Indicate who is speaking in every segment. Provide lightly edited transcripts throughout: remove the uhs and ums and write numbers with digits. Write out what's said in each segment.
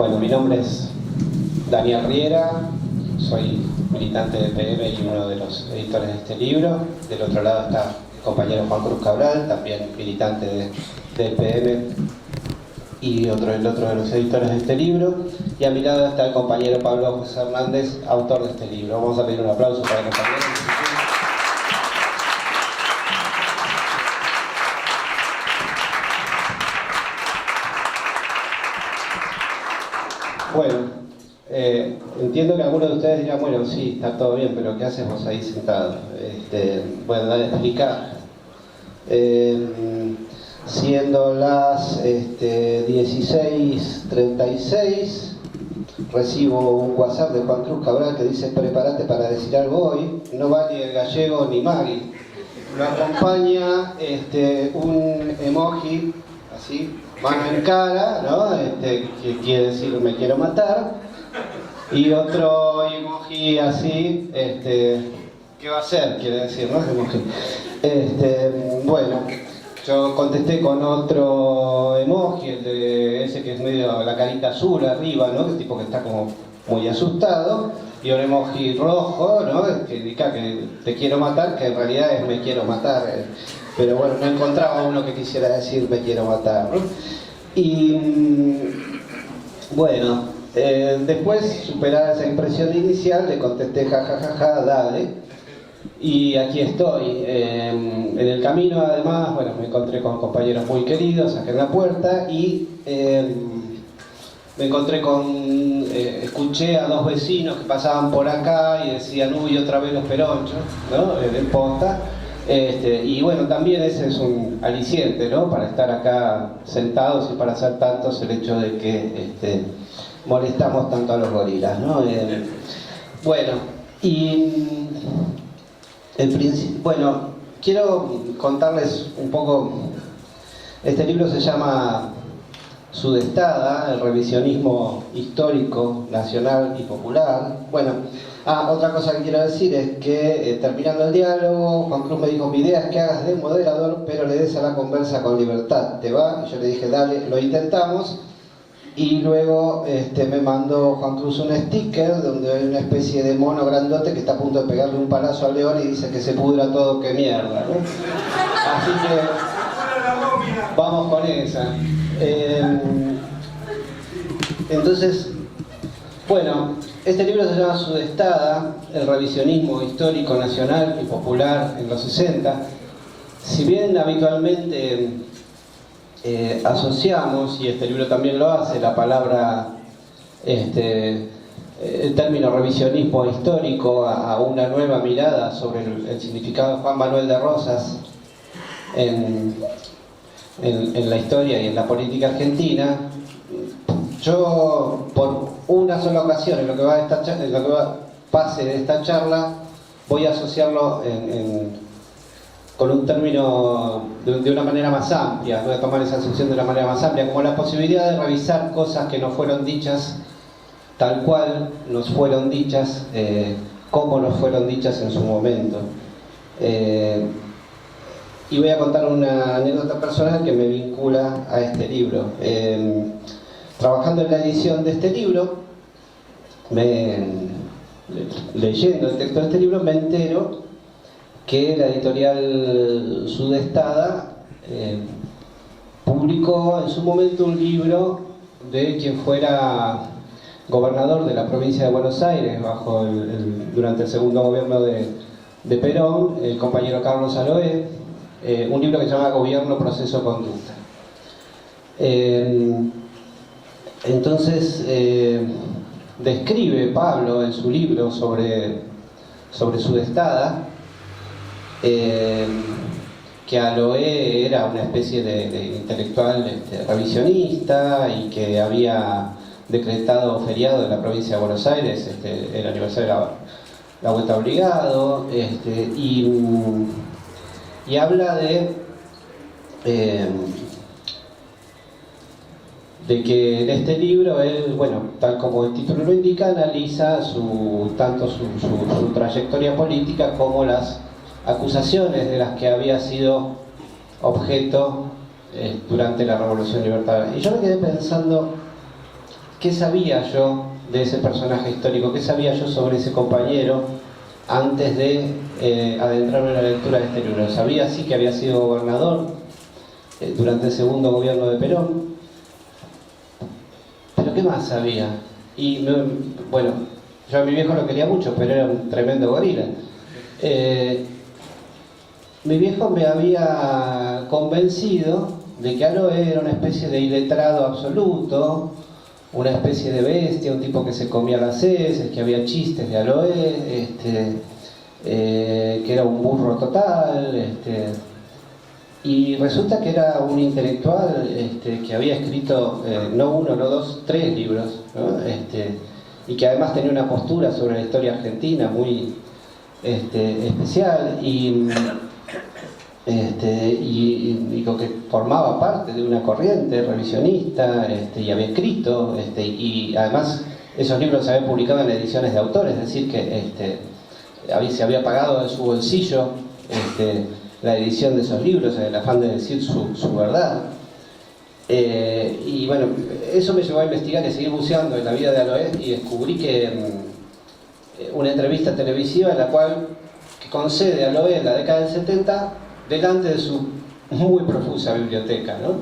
Speaker 1: Bueno, mi nombre es Daniel Riera, soy militante del PM y uno de los editores de este libro. Del otro lado está el compañero Juan Cruz Cabral, también militante del PM y el otro de los editores de este libro. Y a mi lado está el compañero Pablo José Hernández, autor de este libro. Vamos a pedir un aplauso para el compañero. Bueno, entiendo que algunos de ustedes dirán, bueno, sí, está todo bien, pero ¿qué haces vos ahí sentado? Bueno, dale, explicar. Siendo las 16:36, recibo un WhatsApp de Juan Cruz Cabral que dice: prepárate para decir algo hoy. No va ni el gallego ni Maggie. Lo acompaña un emoji así, mano en cara, ¿no? Que quiere decir me quiero matar, y otro emoji así, ¿qué va a hacer? Quiere decir, ¿no? Emoji. Bueno, yo contesté con otro emoji, el de ese que es medio la carita azul arriba, ¿no? Que tipo que está como muy asustado, y un emoji rojo, ¿no? Que indica que te quiero matar, que en realidad es me quiero matar. Pero bueno, no encontraba uno que quisiera decir me quiero matar, ¿no? Y bueno, después, superada esa impresión inicial, le contesté jajajaja, dale. Y aquí estoy. En el camino, además, bueno, me encontré con compañeros muy queridos acá en la puerta y me encontré con... escuché a dos vecinos que pasaban por acá y decían, uy, otra vez los peronchos, ¿no? En posta. Y bueno, también ese es un aliciente, ¿no? Para estar acá sentados y para hacer tantos el hecho de que molestamos tanto a los gorilas, ¿no? Bueno, y bueno, quiero contarles un poco. Este libro se llama Sudestada, el revisionismo histórico, nacional y popular. Bueno, otra cosa que quiero decir es que terminando el diálogo, Juan Cruz me dijo: mi idea es que hagas de moderador, pero le des a la conversa con libertad. ¿Te va? Y yo le dije: dale, lo intentamos. Y luego me mandó Juan Cruz un sticker donde hay una especie de mono grandote que está a punto de pegarle un palazo al león y dice que se pudra todo, que mierda, ¿no? Así que vamos con esa. Entonces, bueno, este libro se llama Sudestada, el revisionismo histórico, nacional y popular en los 60. Si bien habitualmente asociamos, y este libro también lo hace, la palabra, el término revisionismo histórico a una nueva mirada sobre el significado de Juan Manuel de Rosas en la historia y en la política argentina, yo por una sola ocasión en lo que pase de esta charla voy a asociarlo con un término de una manera más amplia. Voy a tomar esa asociación de una manera más amplia, como la posibilidad de revisar cosas que no fueron dichas tal cual nos fueron dichas, como nos fueron dichas en su momento. Y voy a contar una anécdota personal que me vincula a este libro. Trabajando en la edición de este libro, leyendo el texto de este libro, me entero que la editorial Sudestada publicó en su momento un libro de quien fuera gobernador de la provincia de Buenos Aires durante el segundo gobierno de Perón, el compañero Carlos Aloé, un libro que se llama Gobierno, Proceso, Conducta. Entonces describe Pablo en su libro sobre Sudestada que Aloé era una especie de intelectual revisionista y que había decretado feriado en la provincia de Buenos Aires el aniversario de la vuelta obligado, y habla de que en este libro él, bueno, tal como el título lo indica, analiza tanto su trayectoria política como las acusaciones de las que había sido objeto durante la Revolución Libertadora. Y yo me quedé pensando, ¿qué sabía yo de ese personaje histórico? ¿Qué sabía yo sobre ese compañero antes de adentrarme en la lectura de este libro? Sabía sí que había sido gobernador durante el segundo gobierno de Perón, pero ¿qué más sabía? Y bueno, yo a mi viejo lo quería mucho, pero era un tremendo gorila. Mi viejo me había convencido de que Aloe era una especie de iletrado absoluto, una especie de bestia, un tipo que se comía las heces, que había chistes de Aloe, que era un burro total, y resulta que era un intelectual que había escrito no uno, no dos, 3 libros, ¿no? Y que además tenía una postura sobre la historia argentina muy especial y que formaba parte de una corriente revisionista y había escrito y además esos libros se habían publicado en ediciones de autores, es decir que se había pagado de su bolsillo la edición de esos libros en el afán de decir su verdad. Y bueno, eso me llevó a investigar y a seguir buceando en la vida de Aloe y descubrí que una entrevista televisiva en la cual que concede a Aloe en la década del 70 delante de su muy profusa biblioteca, ¿no?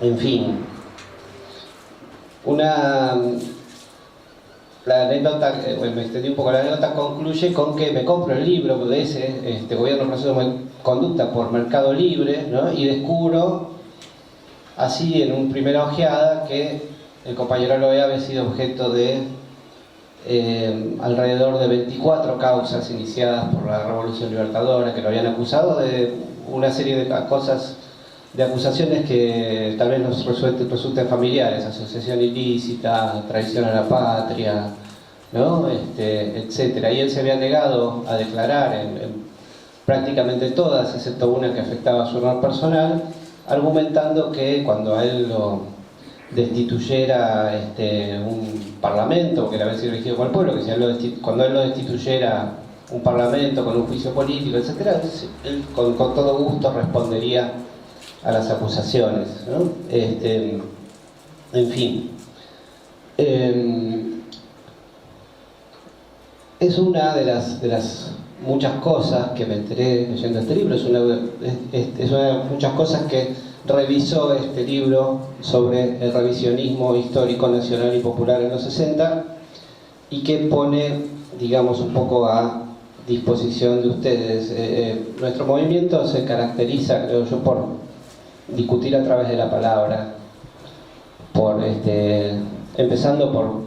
Speaker 1: En fin, la anécdota, me extendí un poco, la anécdota concluye con que me compro el libro de ese Gobierno Proceso de Conducta por Mercado Libre, ¿no? Y descubro así en una primera ojeada que el compañero Aloe había sido objeto de alrededor de 24 causas iniciadas por la Revolución Libertadora, que lo habían acusado de una serie de cosas, de acusaciones que tal vez nos resulten familiares: asociación ilícita, traición a la patria, ¿no? Etcétera. Y él se había negado a declarar en prácticamente todas, excepto una que afectaba a su honor personal, argumentando que cuando a él lo destituyera un parlamento que era haber sido elegido por el pueblo, que si cuando él lo destituyera un parlamento con un juicio político, etcétera, él con todo gusto respondería a las acusaciones, ¿no? En fin, es una de las muchas cosas que me enteré leyendo este libro, es una de muchas cosas que revisó este libro sobre el revisionismo histórico nacional y popular en los 60 y que pone, digamos, un poco a disposición de ustedes. Nuestro movimiento se caracteriza, creo yo, por discutir a través de la palabra, empezando por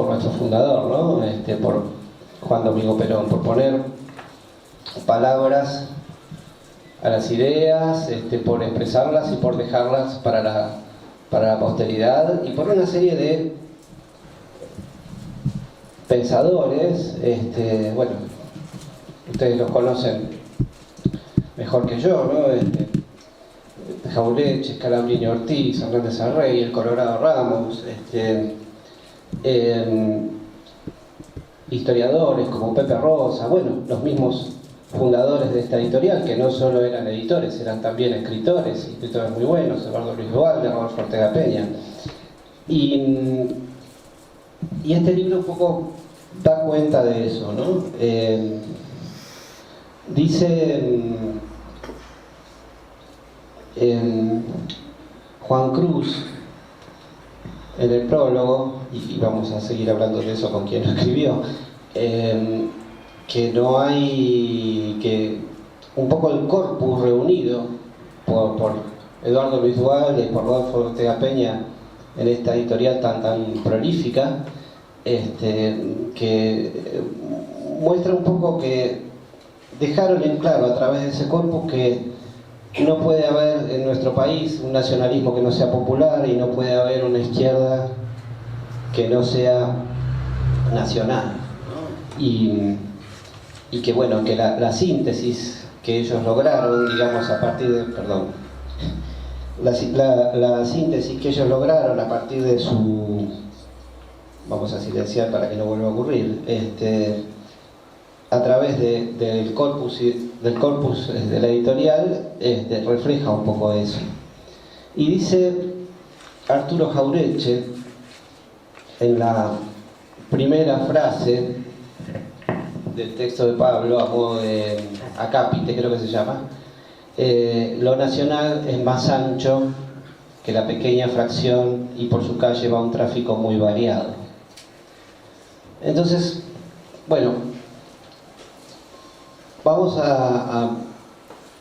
Speaker 1: nuestro fundador, ¿no? Por Juan Domingo Perón, por poner palabras a las ideas, por expresarlas y por dejarlas para la posteridad, y por una serie de pensadores, bueno, ustedes los conocen mejor que yo, ¿no? Jauretche, Scalabrini Ortiz, Hernández Arrey, el Colorado Ramos, historiadores como Pepe Rosa, bueno, los mismos fundadores de esta editorial, que no solo eran editores, eran también escritores muy buenos: Eduardo Luis Duhalde, Rodolfo Ortega Peña. Y este libro un poco da cuenta de eso, ¿no? Dice Juan Cruz en el prólogo, y vamos a seguir hablando de eso con quien lo escribió, que no hay, que un poco el corpus reunido por Eduardo Luis Duhalde y por Rodolfo Ortega Peña en esta editorial tan prolífica, que muestra un poco que dejaron en claro a través de ese corpus que no puede haber en nuestro país un nacionalismo que no sea popular, y no puede haber una izquierda que no sea nacional, ¿no? Y que bueno, que la síntesis que ellos lograron, digamos, a partir de, la síntesis que ellos lograron a partir de su, vamos a silenciar para que no vuelva a ocurrir, a través del corpus de la editorial, refleja un poco eso. Y dice Arturo Jauretche, en la primera frase del texto de Pablo, a modo de acápite creo que se llama, lo nacional es más ancho que la pequeña fracción y por su calle va un tráfico muy variado. Entonces, bueno, vamos a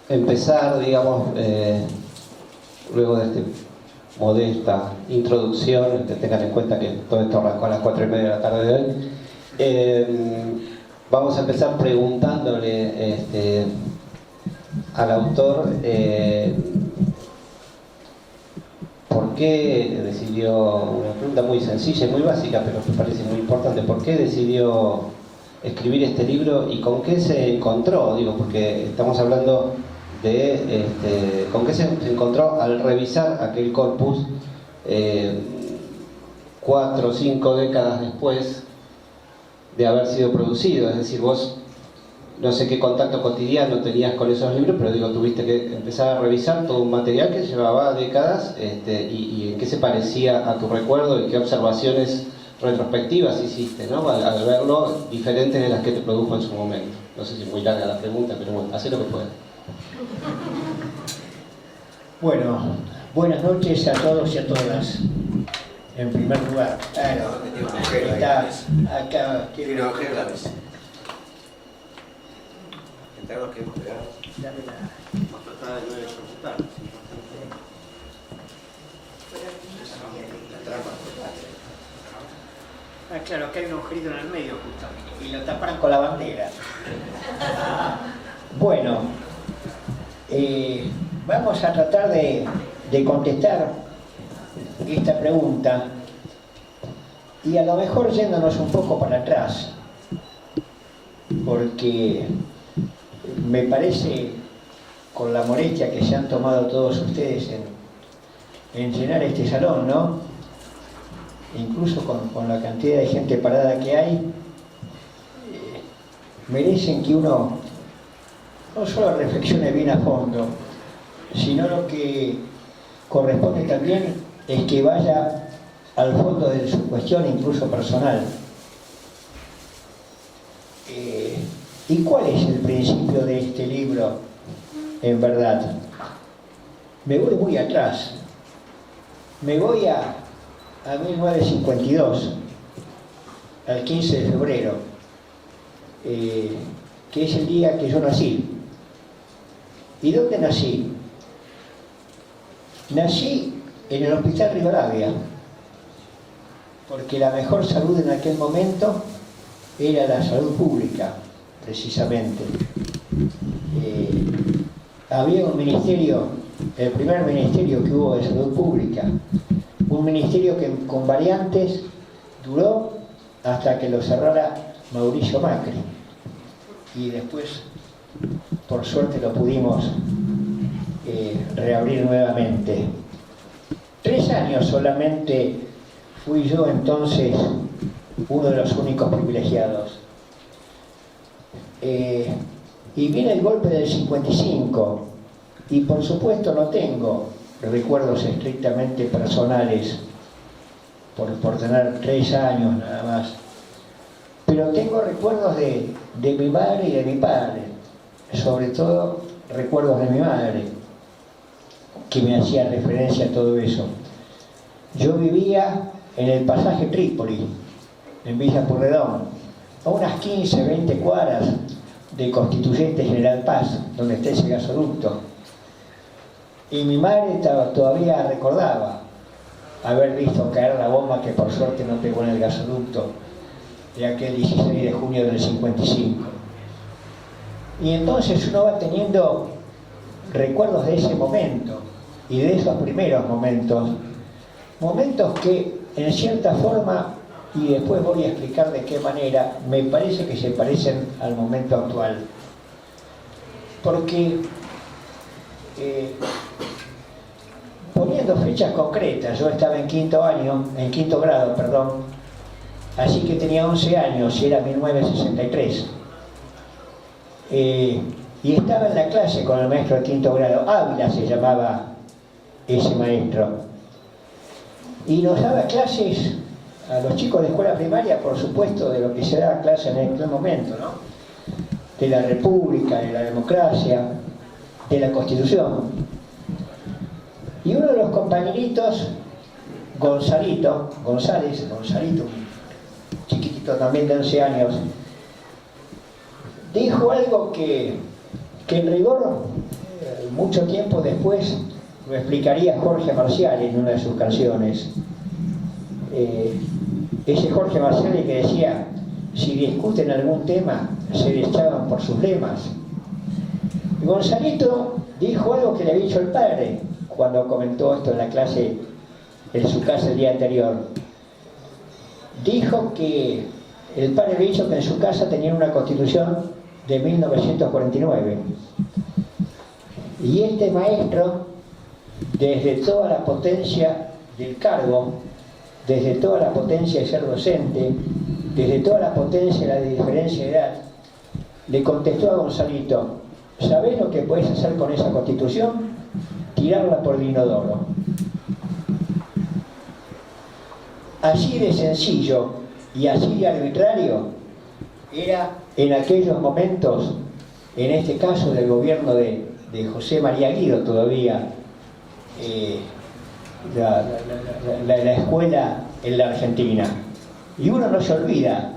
Speaker 1: empezar, digamos, luego de esta modesta introducción, que tengan en cuenta que todo esto arrancó a las 4:30 de la tarde de hoy. Vamos a empezar preguntándole al autor por qué decidió, una pregunta muy sencilla y muy básica, pero me parece muy importante, ¿por qué decidió escribir este libro y con qué se encontró? Digo, porque estamos hablando de con qué se encontró al revisar aquel corpus 4 o 5 décadas después de haber sido producido. Es decir, vos no sé qué contacto cotidiano tenías con esos libros, pero digo, tuviste que empezar a revisar todo un material que llevaba décadas, y en qué se parecía a tu recuerdo y qué observaciones retrospectivas hiciste, ¿no? Al verlo, diferentes de las que te produjo en su momento. No sé si es muy larga la pregunta, pero bueno, hacé lo que puedas.
Speaker 2: Bueno, buenas noches a todos y a todas. En primer lugar, está acá.
Speaker 3: Tiene una ojera a la vez. Entramos que hemos pegado. Vamos a tratar de no electrocutar. La trampa.
Speaker 2: Ah, claro, acá hay un agujerito en el medio justamente. Y lo taparon con la bandera. Bueno, vamos a tratar de contestar esta pregunta y a lo mejor yéndonos un poco para atrás, porque me parece, con la molestia que se han tomado todos ustedes en llenar este salón, ¿no? Incluso con la cantidad de gente parada que hay, merecen que uno no solo reflexione bien a fondo, sino lo que corresponde también es que vaya al fondo de su cuestión, incluso personal. ¿Y cuál es el principio de este libro, en verdad? Me voy muy atrás. Me voy a 1952, al 15 de febrero, que es el día que yo nací. ¿Y dónde nací? Nací en el Hospital Rivadavia, porque la mejor salud en aquel momento era la salud pública, precisamente. Había un ministerio, el primer ministerio que hubo de salud pública, un ministerio que con variantes duró hasta que lo cerrara Mauricio Macri, y después por suerte lo pudimos reabrir nuevamente. 3 años solamente fui yo entonces uno de los únicos privilegiados. Y viene el golpe del 55 y por supuesto no tengo recuerdos estrictamente personales por tener 3 años nada más, pero tengo recuerdos de mi madre y de mi padre, sobre todo recuerdos de mi madre, que me hacía referencia a todo eso. Yo vivía en el pasaje Trípoli, en Villa Pueyrredón, a unas 15, 20 cuadras de Constituyente General Paz, donde está ese gasoducto. Y mi madre todavía recordaba haber visto caer la bomba que por suerte no pegó en el gasoducto de aquel 16 de junio del 55. Y entonces uno va teniendo recuerdos de ese momento y de esos primeros momentos, momentos que en cierta forma, y después voy a explicar de qué manera, me parece que se parecen al momento actual. Porque poniendo fechas concretas, yo estaba en quinto grado, así que tenía 11 años y era 1963. Y estaba en la clase con el maestro de quinto grado, Ávila se llamaba ese maestro. Y nos daba clases a los chicos de escuela primaria, por supuesto, de lo que se daba clase en aquel momento, ¿no? De la República, de la democracia, de la Constitución. Y uno de los compañeritos, González, un chiquitito también de 11 años, dijo algo que en rigor, mucho tiempo después, lo explicaría Jorge Marcial en una de sus canciones. Ese Jorge Marcial que decía, si discuten algún tema, se deschaban por sus lemas. Y Gonzalito dijo algo que le había dicho el padre cuando comentó esto en la clase, en su casa el día anterior. Dijo que el padre había dicho que en su casa tenían una constitución de 1949. Y este maestro, desde toda la potencia del cargo, desde toda la potencia de ser docente, desde toda la potencia de la diferencia de edad, le contestó a Gonzalito, ¿sabés lo que podés hacer con esa constitución? Tirarla por el inodoro. Así de sencillo y así de arbitrario era en aquellos momentos, en este caso del gobierno de José María Guido todavía, la escuela en la Argentina. Y uno no se olvida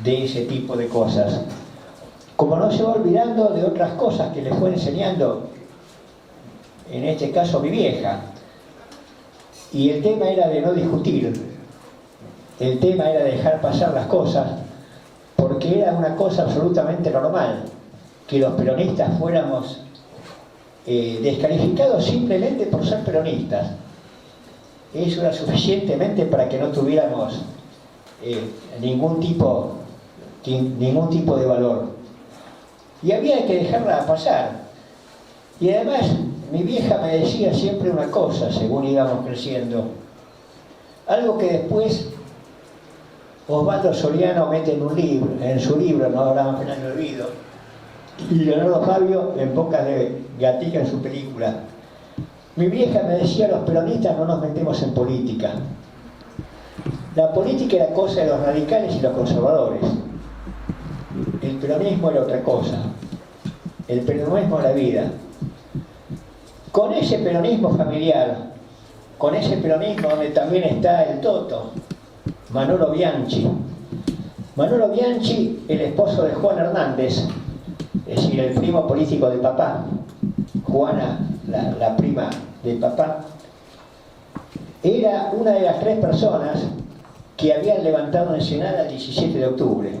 Speaker 2: de ese tipo de cosas, como no se va olvidando de otras cosas que le fue enseñando, en este caso mi vieja. Y el tema era de no discutir, el tema era de dejar pasar las cosas, porque era una cosa absolutamente normal que los peronistas fuéramos descalificados simplemente por ser peronistas. Eso era suficientemente para que no tuviéramos ningún tipo de valor. Y había que dejarla pasar. Y además, mi vieja me decía siempre una cosa, según íbamos creciendo. Algo que después Osvaldo Soriano mete en su libro, No hablamos penal de olvido, y Leonardo Fabio en Boca de Gatica en su película. Mi vieja me decía, los peronistas no nos metemos en política. La política era cosa de los radicales y los conservadores. El peronismo era otra cosa. El peronismo era la vida. Con ese peronismo familiar, con ese peronismo donde también está el Toto, Manolo Bianchi. Manolo Bianchi, el esposo de Juan Hernández, es decir, el primo político de papá. Juana, la prima de papá, era una de las 3 personas que habían levantado Ensenada el 17 de octubre.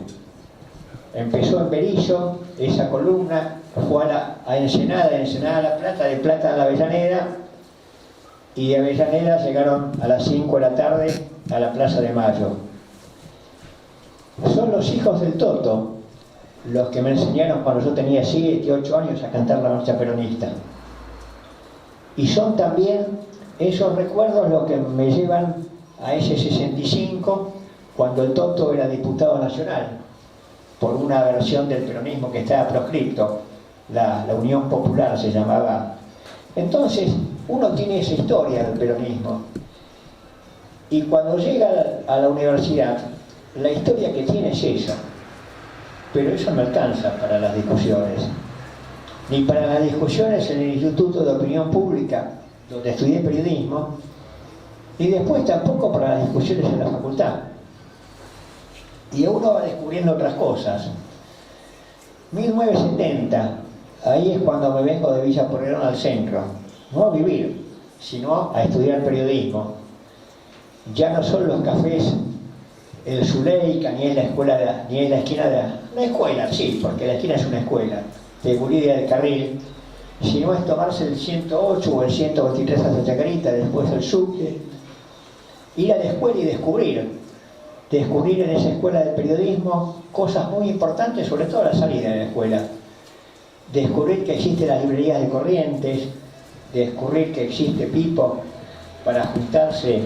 Speaker 2: Empezó en Berisso, esa columna, fue a Ensenada, de Ensenada a La Plata, de Plata a la Avellaneda, y de Avellaneda llegaron a las 5 de la tarde a la Plaza de Mayo. Son los hijos del Toto los que me enseñaron cuando yo tenía 7, 8 años a cantar la marcha peronista. Y son también esos recuerdos los que me llevan a ese 65, cuando el Toto era diputado nacional, por una versión del peronismo que estaba proscripto, la Unión Popular se llamaba. Entonces, uno tiene esa historia del peronismo. Y cuando llega a la universidad, la historia que tiene es esa. Pero eso no alcanza para las discusiones. Ni para las discusiones en el Instituto de Opinión Pública, donde estudié periodismo, y después tampoco para las discusiones en la facultad. Y uno va descubriendo otras cosas. 1970, ahí es cuando me vengo de Villa Pueyrredón al centro, no a vivir, sino a estudiar periodismo. Ya no son los cafés el Zuleika, ni es la escuela, ni es la esquina de una escuela, sí, porque la esquina es una escuela, de Guridia del Carril, sino es tomarse el 108 o el 123 hasta Chacarita, después el subte, ir a la escuela y descubrir en esa escuela de periodismo cosas muy importantes, sobre todo la salida de la escuela. Descubrir que existe la librería de Corrientes, descubrir que existe Pipo para juntarse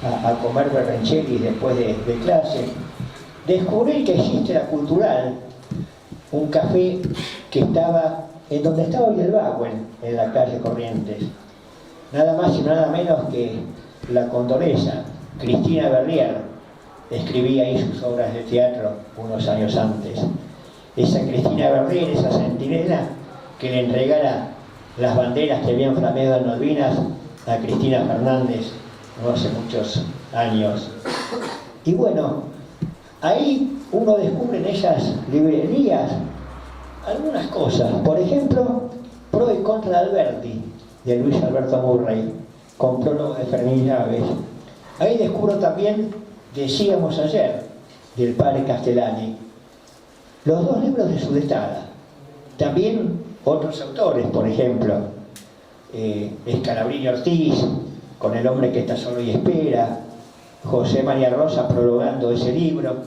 Speaker 2: a comer berrenchelis después de clase, descubrir que existe la Cultural, un café que estaba en donde estaba hoy el Bagüen, en la calle Corrientes, nada más y nada menos que la condoresa Cristina Berrier escribía ahí sus obras de teatro unos años antes. Esa Cristina Berrier, esa centinela que le entregara las banderas que habían flameado en Malvinas a Cristina Fernández no hace muchos años. Y bueno, ahí uno descubre en esas librerías algunas cosas. Por ejemplo, Pro y Contra de Alberti, de Luis Alberto Murray, con prólogo de Fermín Llaves. Ahí descubro también Decíamos ayer, del padre Castellani. Los dos libros de Sudestada. También otros autores, por ejemplo, Escalabrini Ortiz, con El hombre que está solo y espera, José María Rosa prologando ese libro.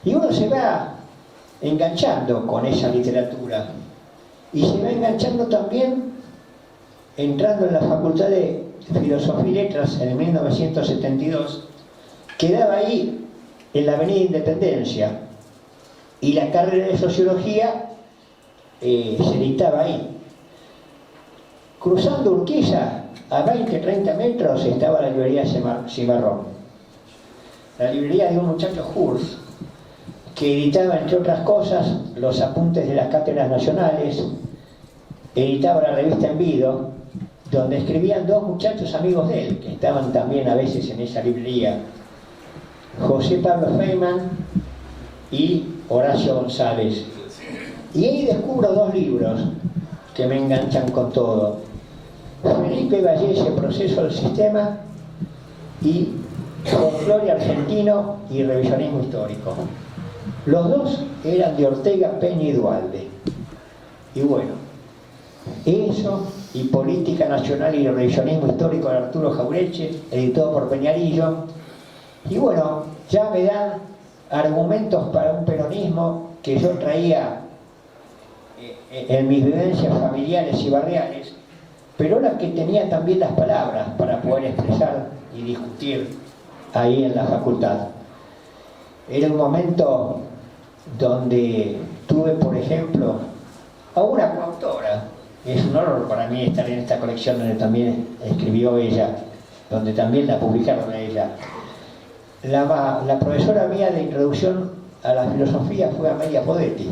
Speaker 2: Y uno se va enganchando con esa literatura. Y se va enganchando también entrando en la Facultad de Filosofía y Letras en 1972, quedaba ahí en la Avenida Independencia, y la carrera de Sociología se dictaba ahí. Cruzando Urquiza, a 20-30 metros, estaba la librería Cimarrón, la librería de un muchacho Hurs, que editaba, entre otras cosas, los apuntes de las cátedras nacionales, editaba la revista Envido, donde escribían dos muchachos amigos de él, que estaban también a veces en esa librería, José Pablo Feynman y Horacio González. Y ahí descubro dos libros que me enganchan con todo: Felipe Vallese, Proceso del Sistema, y Folclore Argentino y Revisionismo Histórico. Los dos eran de Ortega, Peña y Duhalde. Y bueno, eso y Política Nacional y Revisionismo Histórico de Arturo Jaureche, editado por Peñarillo. Y bueno, ya me dan argumentos para un peronismo que yo traía en mis vivencias familiares y barriales, pero la que tenía también las palabras para poder expresar y discutir ahí en la facultad. Era un momento donde tuve, por ejemplo, a una coautora. Es un honor para mí estar en esta colección donde también escribió ella, donde también la publicaron a ella. La profesora mía de introducción a la filosofía fue Amelia Podetti,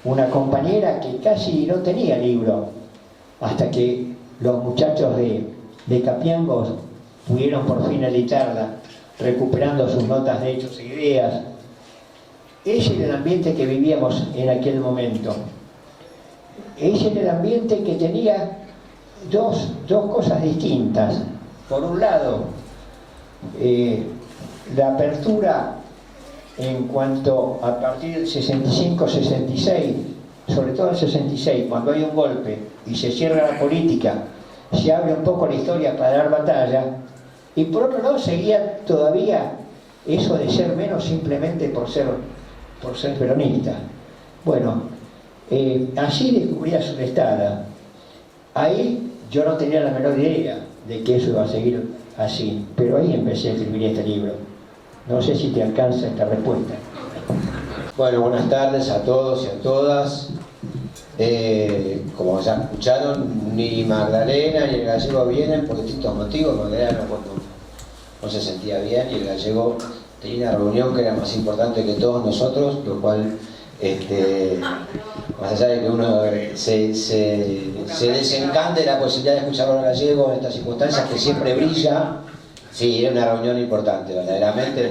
Speaker 2: una compañera que casi no tenía libro, hasta que los muchachos de Capiangos pudieron por fin editarla, recuperando sus notas de hechos e ideas. Ese era el ambiente que vivíamos en aquel momento. Ese era el ambiente que tenía dos cosas distintas. Por un lado, la apertura en cuanto a partir del 65-66, sobre todo el 66, cuando hay un golpe y se cierra la política, se abre un poco la historia para dar batalla, y por otro lado seguía todavía eso de ser menos simplemente por ser peronista. Bueno, así descubrí a Sudestada. Ahí yo no tenía la menor idea de que eso iba a seguir así, pero ahí empecé a escribir este libro. No sé si te alcanza esta respuesta.
Speaker 4: Bueno, buenas tardes a todos y a todas. Como ya escucharon, ni Magdalena ni el gallego vienen por distintos motivos. Magdalena no se sentía bien, y el gallego tenía una reunión que era más importante que todos nosotros, lo cual, más allá de que uno se desencante de la posibilidad de escucharlo al gallego en estas circunstancias que siempre brilla. Sí, era una reunión importante, verdaderamente,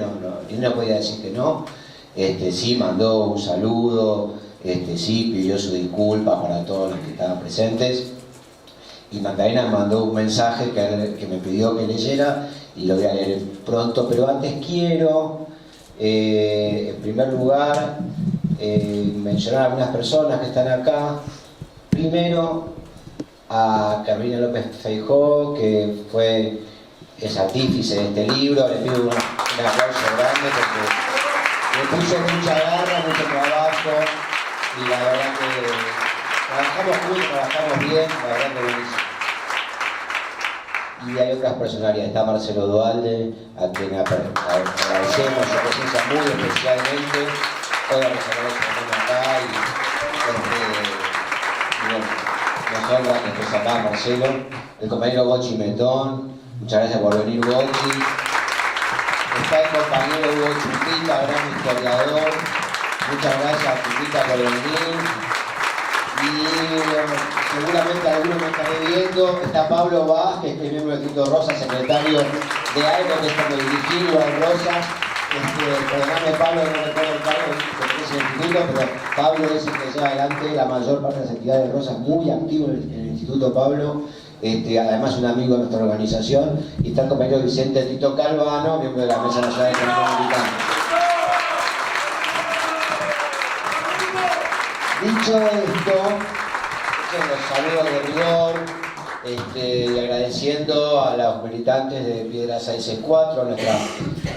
Speaker 4: y no podía decir que no. Sí, mandó un saludo, sí, pidió su disculpa para todos los que estaban presentes, y Magdalena mandó un mensaje que me pidió que leyera, y lo voy a leer pronto. Pero antes quiero, en primer lugar, mencionar a algunas personas que están acá. Primero, a Carolina López Feijó, que es artífice de este libro. Le pido un aplauso grande porque le puso mucha garra, mucho trabajo, y la verdad que trabajamos juntos, trabajamos bien, la verdad que buenísimo. Y hay otras personalidades, está Marcelo Duhalde, a quien agradecemos su presencia muy especialmente. Todas las personas que están acá, y bueno, honra que estés acá, Marcelo. El compañero Bochi Metón, muchas gracias por venir, Bochi. Está el compañero Hugo Chupita, gran historiador. Muchas gracias, Chupita, por venir. Y seguramente algunos me estaré viendo. Está Pablo Vázquez, que es miembro del Instituto Rosa, secretario de algo que es como dirigirlo al Rosa. Perdóname, Pablo, no recuerdo el cargo que es el instituto, pero Pablo es el que lleva adelante la mayor parte de las actividades de Rosa, muy activo en el Instituto Pablo. Además un amigo de nuestra organización, y está el compañero Vicente Tito Calvano, miembro de la Mesa Nacional de Economía Militar. Dicho esto, los saludos de rigor, y agradeciendo a los militantes de Piedra 6C4, nuestra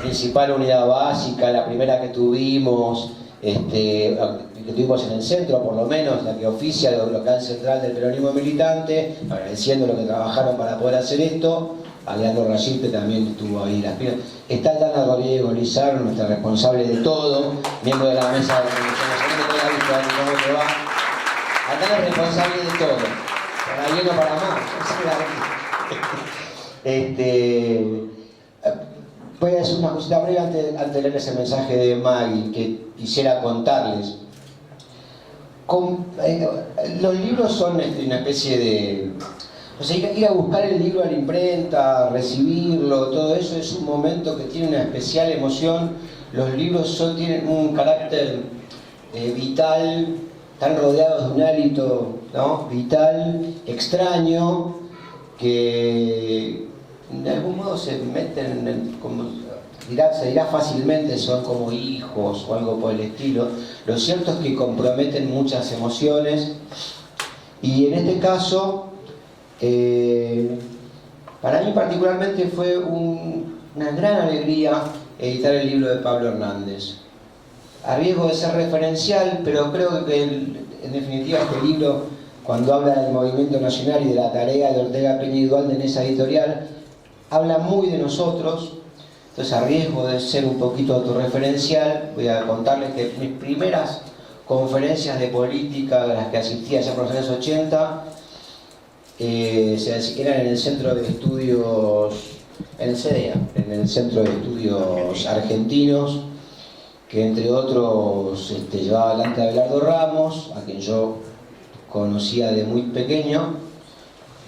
Speaker 4: principal unidad básica, la primera que tuvimos, que tuvimos en el centro, por lo menos, la que oficia el local central del peronismo militante, agradeciendo lo que trabajaron para poder hacer esto, a Leandro Rashid, que también estuvo ahí las piernas. Está Dana Rodríguez Lizardo, nuestra responsable de todo, miembro de la mesa de organización nacional, que te ha visto cómo te va. Dana es responsable de todo, para bien o para mal. Voy a decir una cosita breve antes de leer ese mensaje de Maggie, que quisiera contarles. Los libros son una especie de... O sea, ir a buscar el libro a la imprenta, recibirlo, todo eso es un momento que tiene una especial emoción. Los libros tienen un carácter vital, están rodeados de un hálito, ¿no?, vital, extraño, que de algún modo se meten, se dirá fácilmente, son como hijos o algo por el estilo. Lo cierto es que comprometen muchas emociones, y en este caso, para mí particularmente fue una gran alegría editar el libro de Pablo Hernández. A riesgo de ser referencial, pero creo que en definitiva este libro, cuando habla del movimiento nacional y de la tarea de Ortega Peña y Duhalde en esa editorial, habla muy de nosotros. Entonces, a riesgo de ser un poquito autorreferencial, voy a contarles que mis primeras conferencias de política a las que asistí allá por los años 80 eran en el Centro de Estudios, en el CEDEA, en el Centro de Estudios Argentinos, que entre otros llevaba adelante a Abelardo Ramos, a quien yo conocía de muy pequeño,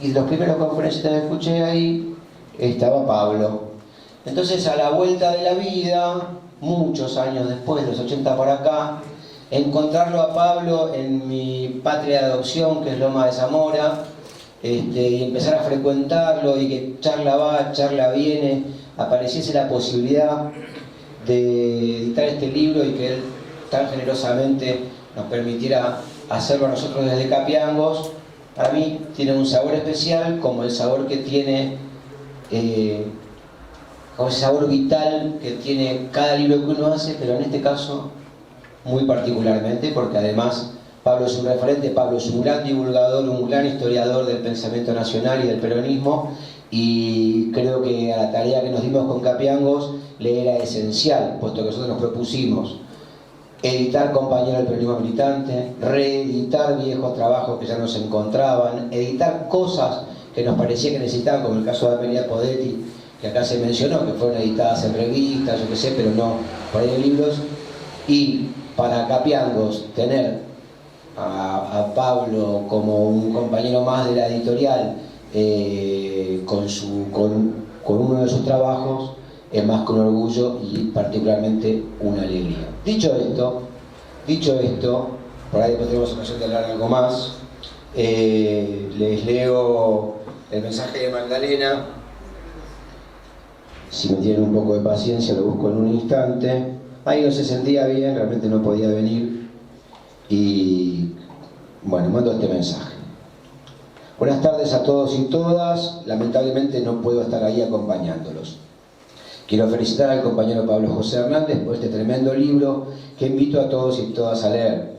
Speaker 4: y de los primeros conferencias que escuché ahí estaba Pablo. Entonces, a la vuelta de la vida, muchos años después, de los 80 para acá, encontrarlo a Pablo en mi patria de adopción, que es Loma de Zamora, y empezar a frecuentarlo, y que charla va, charla viene, apareciese la posibilidad de editar este libro y que él tan generosamente nos permitiera hacerlo a nosotros desde Capiangos, para mí tiene un sabor especial, como el sabor que tiene, como ese sabor vital que tiene cada libro que uno hace, pero en este caso muy particularmente, porque además Pablo es un referente, Pablo es un gran divulgador, un gran historiador del pensamiento nacional y del peronismo, y creo que a la tarea que nos dimos con Capiangos le era esencial, puesto que nosotros nos propusimos editar Compañero del Peronismo Militante, reeditar viejos trabajos que ya no se encontraban, editar cosas que nos parecía que necesitaban, como el caso de Amelia Podetti, que acá se mencionó, que fueron editadas en revistas, yo qué sé, pero no por ahí en libros. Y para Capiangos tener a Pablo como un compañero más de la editorial, con uno de sus trabajos, es más que un orgullo y particularmente una alegría. Dicho esto, por ahí después tenemos ocasión de hablar algo más, les leo el mensaje de Magdalena. Si me tienen un poco de paciencia, lo busco en un instante. Ahí no se sentía bien, realmente no podía venir, y bueno, mando este mensaje. Buenas tardes a todos y todas. Lamentablemente no puedo estar ahí acompañándolos. Quiero felicitar al compañero Pablo José Hernández por este tremendo libro que invito a todos y todas a leer.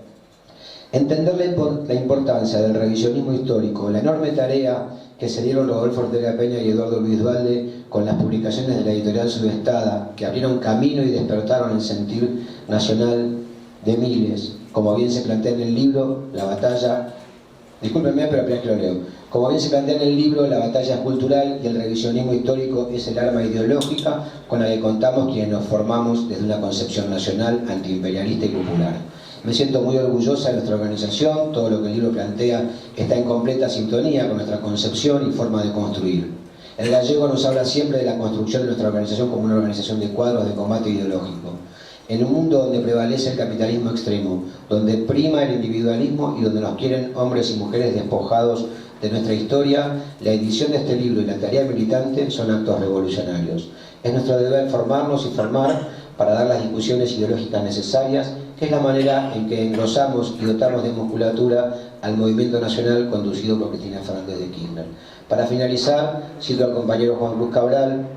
Speaker 4: Entender la importancia del revisionismo histórico, la enorme tarea que se dieron Rodolfo Ortega Peña y Eduardo Luis Duhalde con las publicaciones de la editorial Subestada, que abrieron camino y despertaron el sentir nacional de miles. Como bien se plantea en el libro, la batalla Discúlpenme, pero apenas que lo leo. Como bien se plantea en el libro, la batalla cultural y el revisionismo histórico es el arma ideológica con la que contamos quienes nos formamos desde una concepción nacional, antiimperialista y popular. Me siento muy orgullosa de nuestra organización, todo lo que el libro plantea está en completa sintonía con nuestra concepción y forma de construir. El Gallego nos habla siempre de la construcción de nuestra organización como una organización de cuadros de combate ideológico. En un mundo donde prevalece el capitalismo extremo, donde prima el individualismo y donde nos quieren hombres y mujeres despojados de nuestra historia, la edición de este libro y la tarea militante son actos revolucionarios. Es nuestro deber formarnos y formar para dar las discusiones ideológicas necesarias, que es la manera en que engrosamos y dotamos de musculatura al movimiento nacional conducido por Cristina Fernández de Kirchner. Para finalizar, cito al compañero Juan Cruz Cabral,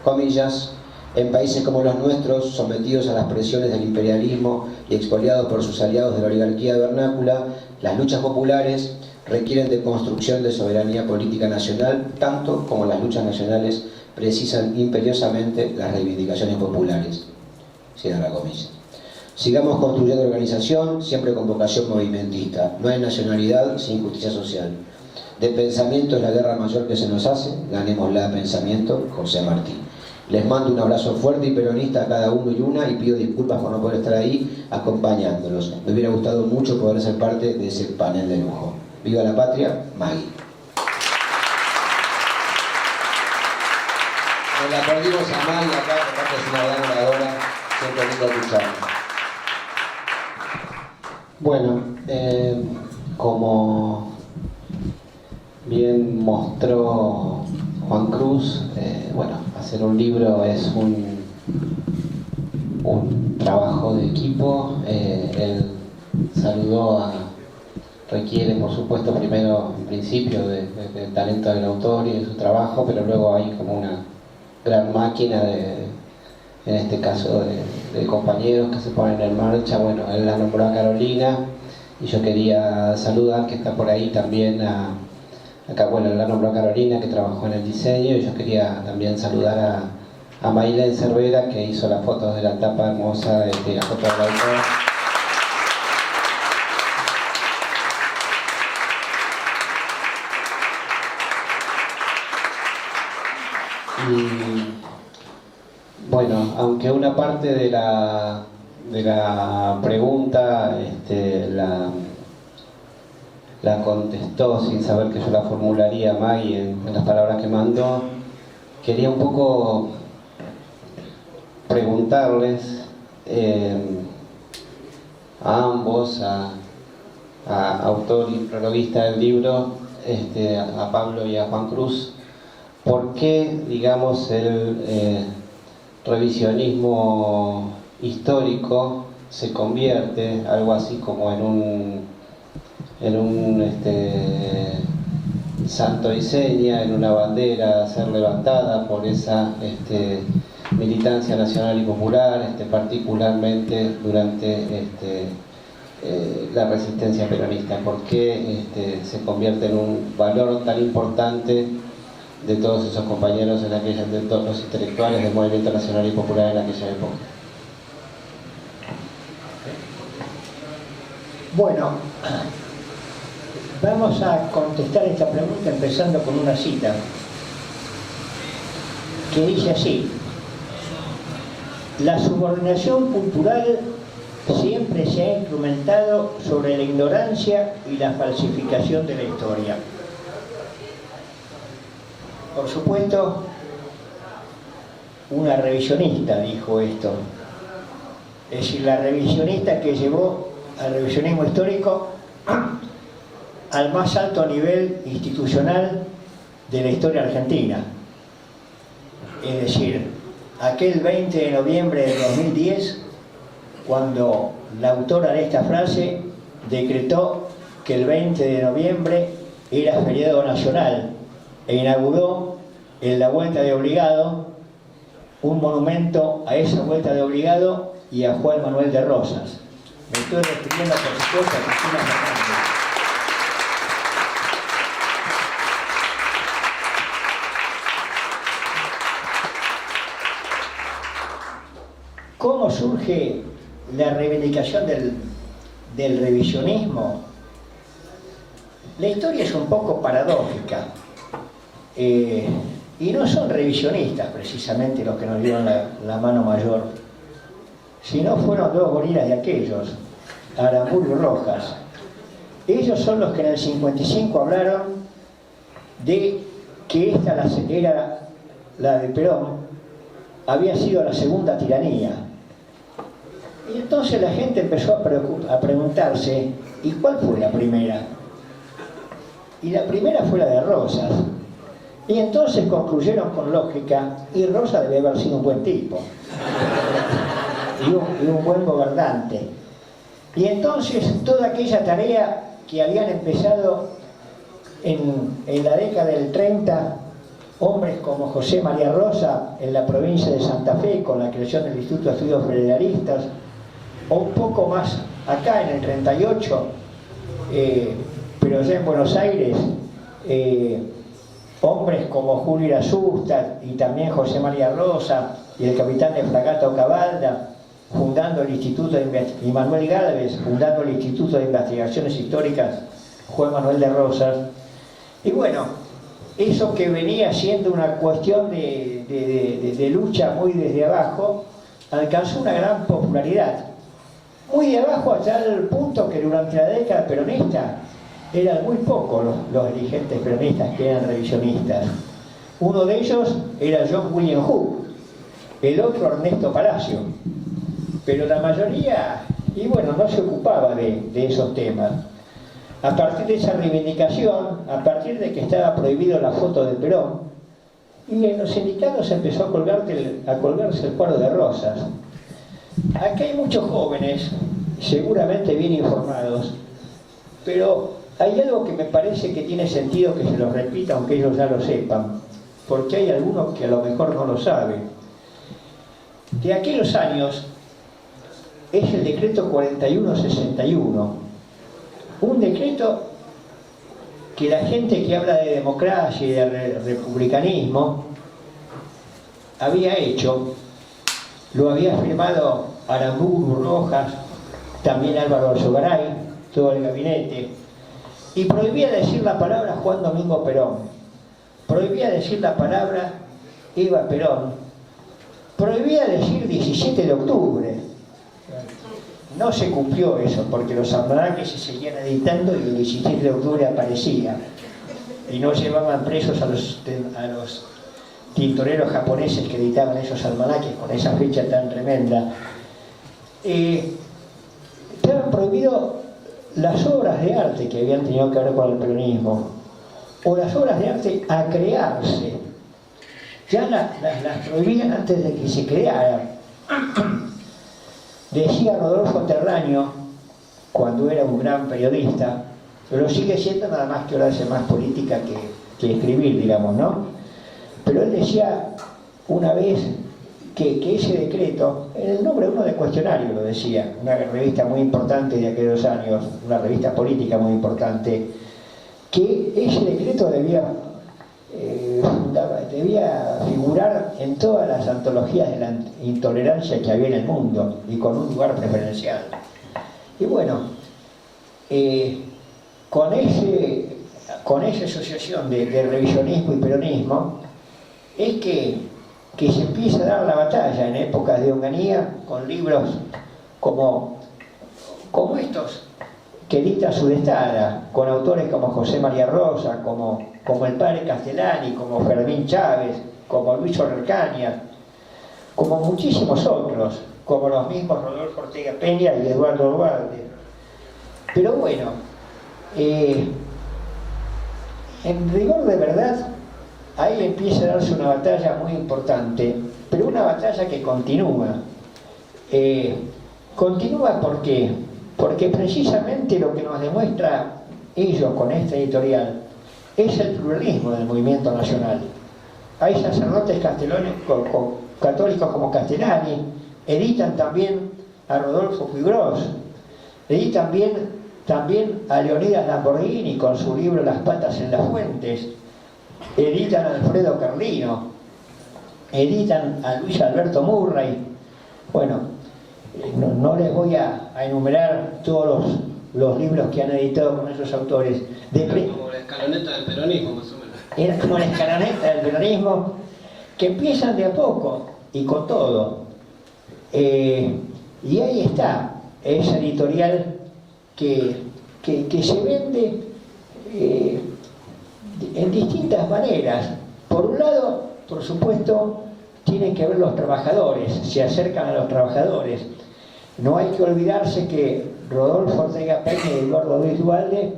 Speaker 4: comillas: en países como los nuestros, sometidos a las presiones del imperialismo y expoliados por sus aliados de la oligarquía vernácula, las luchas populares requieren de construcción de soberanía política nacional, tanto como las luchas nacionales precisan imperiosamente las reivindicaciones populares. Cierra la comilla. Sigamos construyendo organización, siempre con vocación movimentista. No hay nacionalidad sin justicia social. De pensamiento es la guerra mayor que se nos hace, ganémosla de pensamiento, José Martí. Les mando un abrazo fuerte y peronista a cada uno y una y pido disculpas por no poder estar ahí acompañándolos. Me hubiera gustado mucho poder ser parte de ese panel de lujo. ¡Viva la patria! Maggie. Nos la perdimos a Maggie acá, porque es una gran oradora, siempre lindo escucharla.
Speaker 1: Bueno, como bien mostró Juan Cruz, bueno, hacer un libro es un trabajo de equipo. Él saludó requiere, por supuesto, primero, en principio, del talento del autor y de su trabajo, pero luego hay como una gran máquina en este caso, de compañeros que se ponen en marcha. Bueno, él la nombró a Carolina y yo quería saludar, que está por ahí también, acá, bueno, la nombró a Carolina, que trabajó en el diseño, y yo quería también saludar a Maylene Cervera, que hizo las fotos de la tapa hermosa, la foto del autor. Y bueno, aunque una parte de la pregunta la contestó sin saber que yo la formularía, Maggie, en las palabras que mandó, quería un poco preguntarles a ambos, a autor y prologuista del libro, a Pablo y a Juan Cruz, ¿por qué, digamos, el revisionismo histórico se convierte algo así como en un santo y seña, en una bandera a ser levantada por esa militancia nacional y popular, particularmente durante la resistencia peronista? ¿Por qué se convierte en un valor tan importante de todos esos compañeros de todos los intelectuales del movimiento nacional y popular en aquella época?
Speaker 2: Bueno, vamos a contestar esta pregunta empezando con una cita que dice así: la subordinación cultural siempre se ha instrumentado sobre la ignorancia y la falsificación de la historia. Por supuesto, una revisionista dijo esto. Es decir, la revisionista que llevó al revisionismo histórico al más alto nivel institucional de la historia argentina. Es decir, aquel 20 de noviembre de 2010, cuando la autora de esta frase decretó que el 20 de noviembre era feriado nacional e inauguró en la Vuelta de Obligado un monumento a esa Vuelta de Obligado y a Juan Manuel de Rosas. Me estoy refiriendo, por supuesto, a Cristina Fernández. ¿Cómo surge la reivindicación del revisionismo? La historia es un poco paradójica. Y no son revisionistas precisamente los que nos dieron la mano mayor, sino fueron dos gorilas de aquellos, Aramburu y Rojas. Ellos son los que en el 55 hablaron de que esta era la de Perón, había sido la segunda tiranía. Y entonces la gente empezó a preguntarse, ¿y cuál fue la primera? Y la primera fue la de Rosas. Y entonces concluyeron con lógica, y Rosas debe haber sido un buen tipo. Y un buen gobernante. Y entonces toda aquella tarea que habían empezado en la década del 30, hombres como José María Rosa en la provincia de Santa Fe con la creación del Instituto de Estudios Federalistas, o un poco más acá en el 38, pero ya en Buenos Aires, hombres como Julio Irasusta y también José María Rosa y el capitán de fragata Ocavalda, fundando el Instituto y Manuel Gálvez, fundando el Instituto de Investigaciones Históricas Juan Manuel de Rosas. Y bueno, eso que venía siendo una cuestión de lucha muy desde abajo, alcanzó una gran popularidad. Muy de abajo hasta el punto que durante la década peronista eran muy pocos los dirigentes peronistas que eran revisionistas. Uno de ellos era John William Hooke, el otro Ernesto Palacio. Pero la mayoría, y bueno, no se ocupaba de esos temas. A partir de esa reivindicación, a partir de que estaba prohibido la foto de Perón, y en los sindicatos empezó a colgarse el cuadro de Rosas. Aquí hay muchos jóvenes, seguramente bien informados, pero hay algo que me parece que tiene sentido que se los repita, aunque ellos ya lo sepan, porque hay algunos que a lo mejor no lo saben. De aquellos años es el decreto 4161, un decreto que la gente que habla de democracia y de republicanismo había hecho, lo había firmado Aramburu, Rojas, también Álvaro Alzogaray, todo el gabinete, y prohibía decir la palabra Juan Domingo Perón, prohibía decir la palabra Eva Perón, prohibía decir 17 de octubre. No se cumplió eso, porque los almanaques se seguían editando y el 17 de octubre aparecía. Y no llevaban presos a los tintoreros japoneses que editaban esos almanaques con esa fecha tan tremenda. Estaban prohibidos las obras de arte que habían tenido que ver con el peronismo, o las obras de arte a crearse. Ya las prohibían antes de que se crearan. Decía Rodolfo Terraño, cuando era un gran periodista, pero sigue siendo, nada más que ahora hace más política que escribir, digamos, ¿no? Pero él decía una vez que ese decreto, en el nombre uno de Cuestionario lo decía, una revista muy importante de aquellos años, una revista política muy importante, que ese decreto debía figurar en todas las antologías de la intolerancia que había en el mundo y con un lugar preferencial. Y bueno, con esa asociación de revisionismo y peronismo es que se empieza a dar la batalla en épocas de Onganía con libros como estos que edita Sudestada, con autores como José María Rosa, como el padre Castellani, como Fermín Chávez, como Luis Orcañas, como muchísimos otros, como los mismos Rodolfo Ortega Peña y Eduardo Duarte. Pero bueno, en rigor de verdad, ahí empieza a darse una batalla muy importante, pero una batalla que continúa. Continúa porque precisamente lo que nos demuestra ellos con esta editorial es el pluralismo del movimiento nacional. Hay sacerdotes católicos como Castellani, editan también a Rodolfo Puigros, editan también a Leonidas Lamborghini con su libro Las patas en las fuentes, editan a Alfredo Carlino, editan a Luis Alberto Murray. Bueno, no les voy a enumerar todos los libros que han editado con esos autores.
Speaker 1: Como la escaloneta del peronismo, más o menos.
Speaker 2: Era como la escaloneta del peronismo, que empiezan de a poco y con todo. Y ahí está esa editorial que se vende en distintas maneras. Por un lado, por supuesto, tienen que ver los trabajadores, se acercan a los trabajadores. No hay que olvidarse que Rodolfo Ortega Peña y Eduardo Luis Duhalde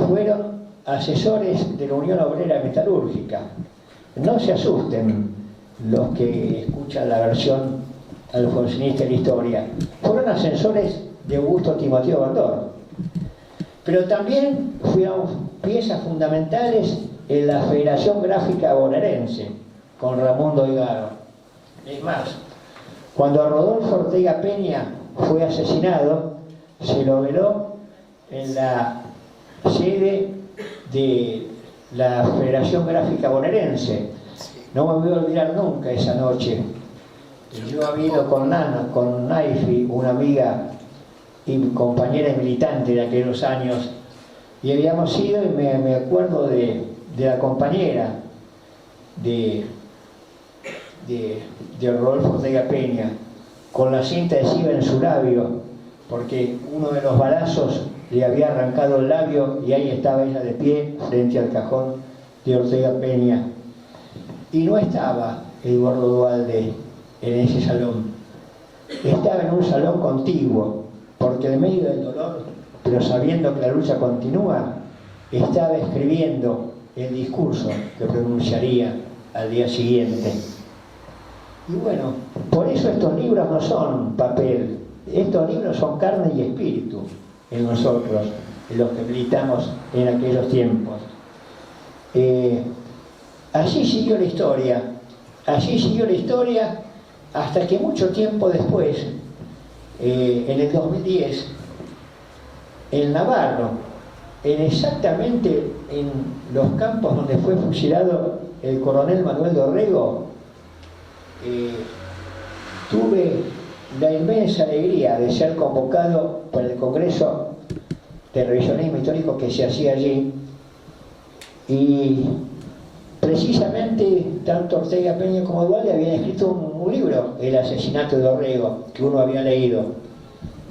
Speaker 2: fueron asesores de la Unión Obrera Metalúrgica. No se asusten los que escuchan la versión alfonsinista de la historia. Fueron asesores de Augusto Timoteo Bandor. Pero también fueron piezas fundamentales en la Federación Gráfica Bonaerense, con Ramón Doigaro. Es más, cuando Rodolfo Ortega Peña fue asesinado, se lo veló en la sede de la Federación Gráfica Bonaerense. No me voy a olvidar nunca esa noche. Yo había ido con Nana, con Naifi, una amiga y compañera y militante de aquellos años, y habíamos ido, y me acuerdo de la compañera de Rodolfo Ortega Peña, con la cinta adhesiva en su labio, porque uno de los balazos le había arrancado el labio, y ahí estaba ella de pie frente al cajón de Ortega Peña. Y no estaba Eduardo Duhalde en ese salón, estaba en un salón contiguo, porque en medio del dolor, pero sabiendo que la lucha continúa, estaba escribiendo el discurso que pronunciaría al día siguiente. Y bueno, por eso estos libros no son papel, estos libros son carne y espíritu en nosotros, en los que militamos en aquellos tiempos. Así siguió la historia, hasta que mucho tiempo después, en el 2010, en Navarro, exactamente en los campos donde fue fusilado el coronel Manuel Dorrego, tuve la inmensa alegría de ser convocado para el Congreso de Revisionismo Histórico que se hacía allí, y precisamente tanto Ortega Peña como Duhalde habían escrito un libro, El asesinato de Dorrego, que uno había leído.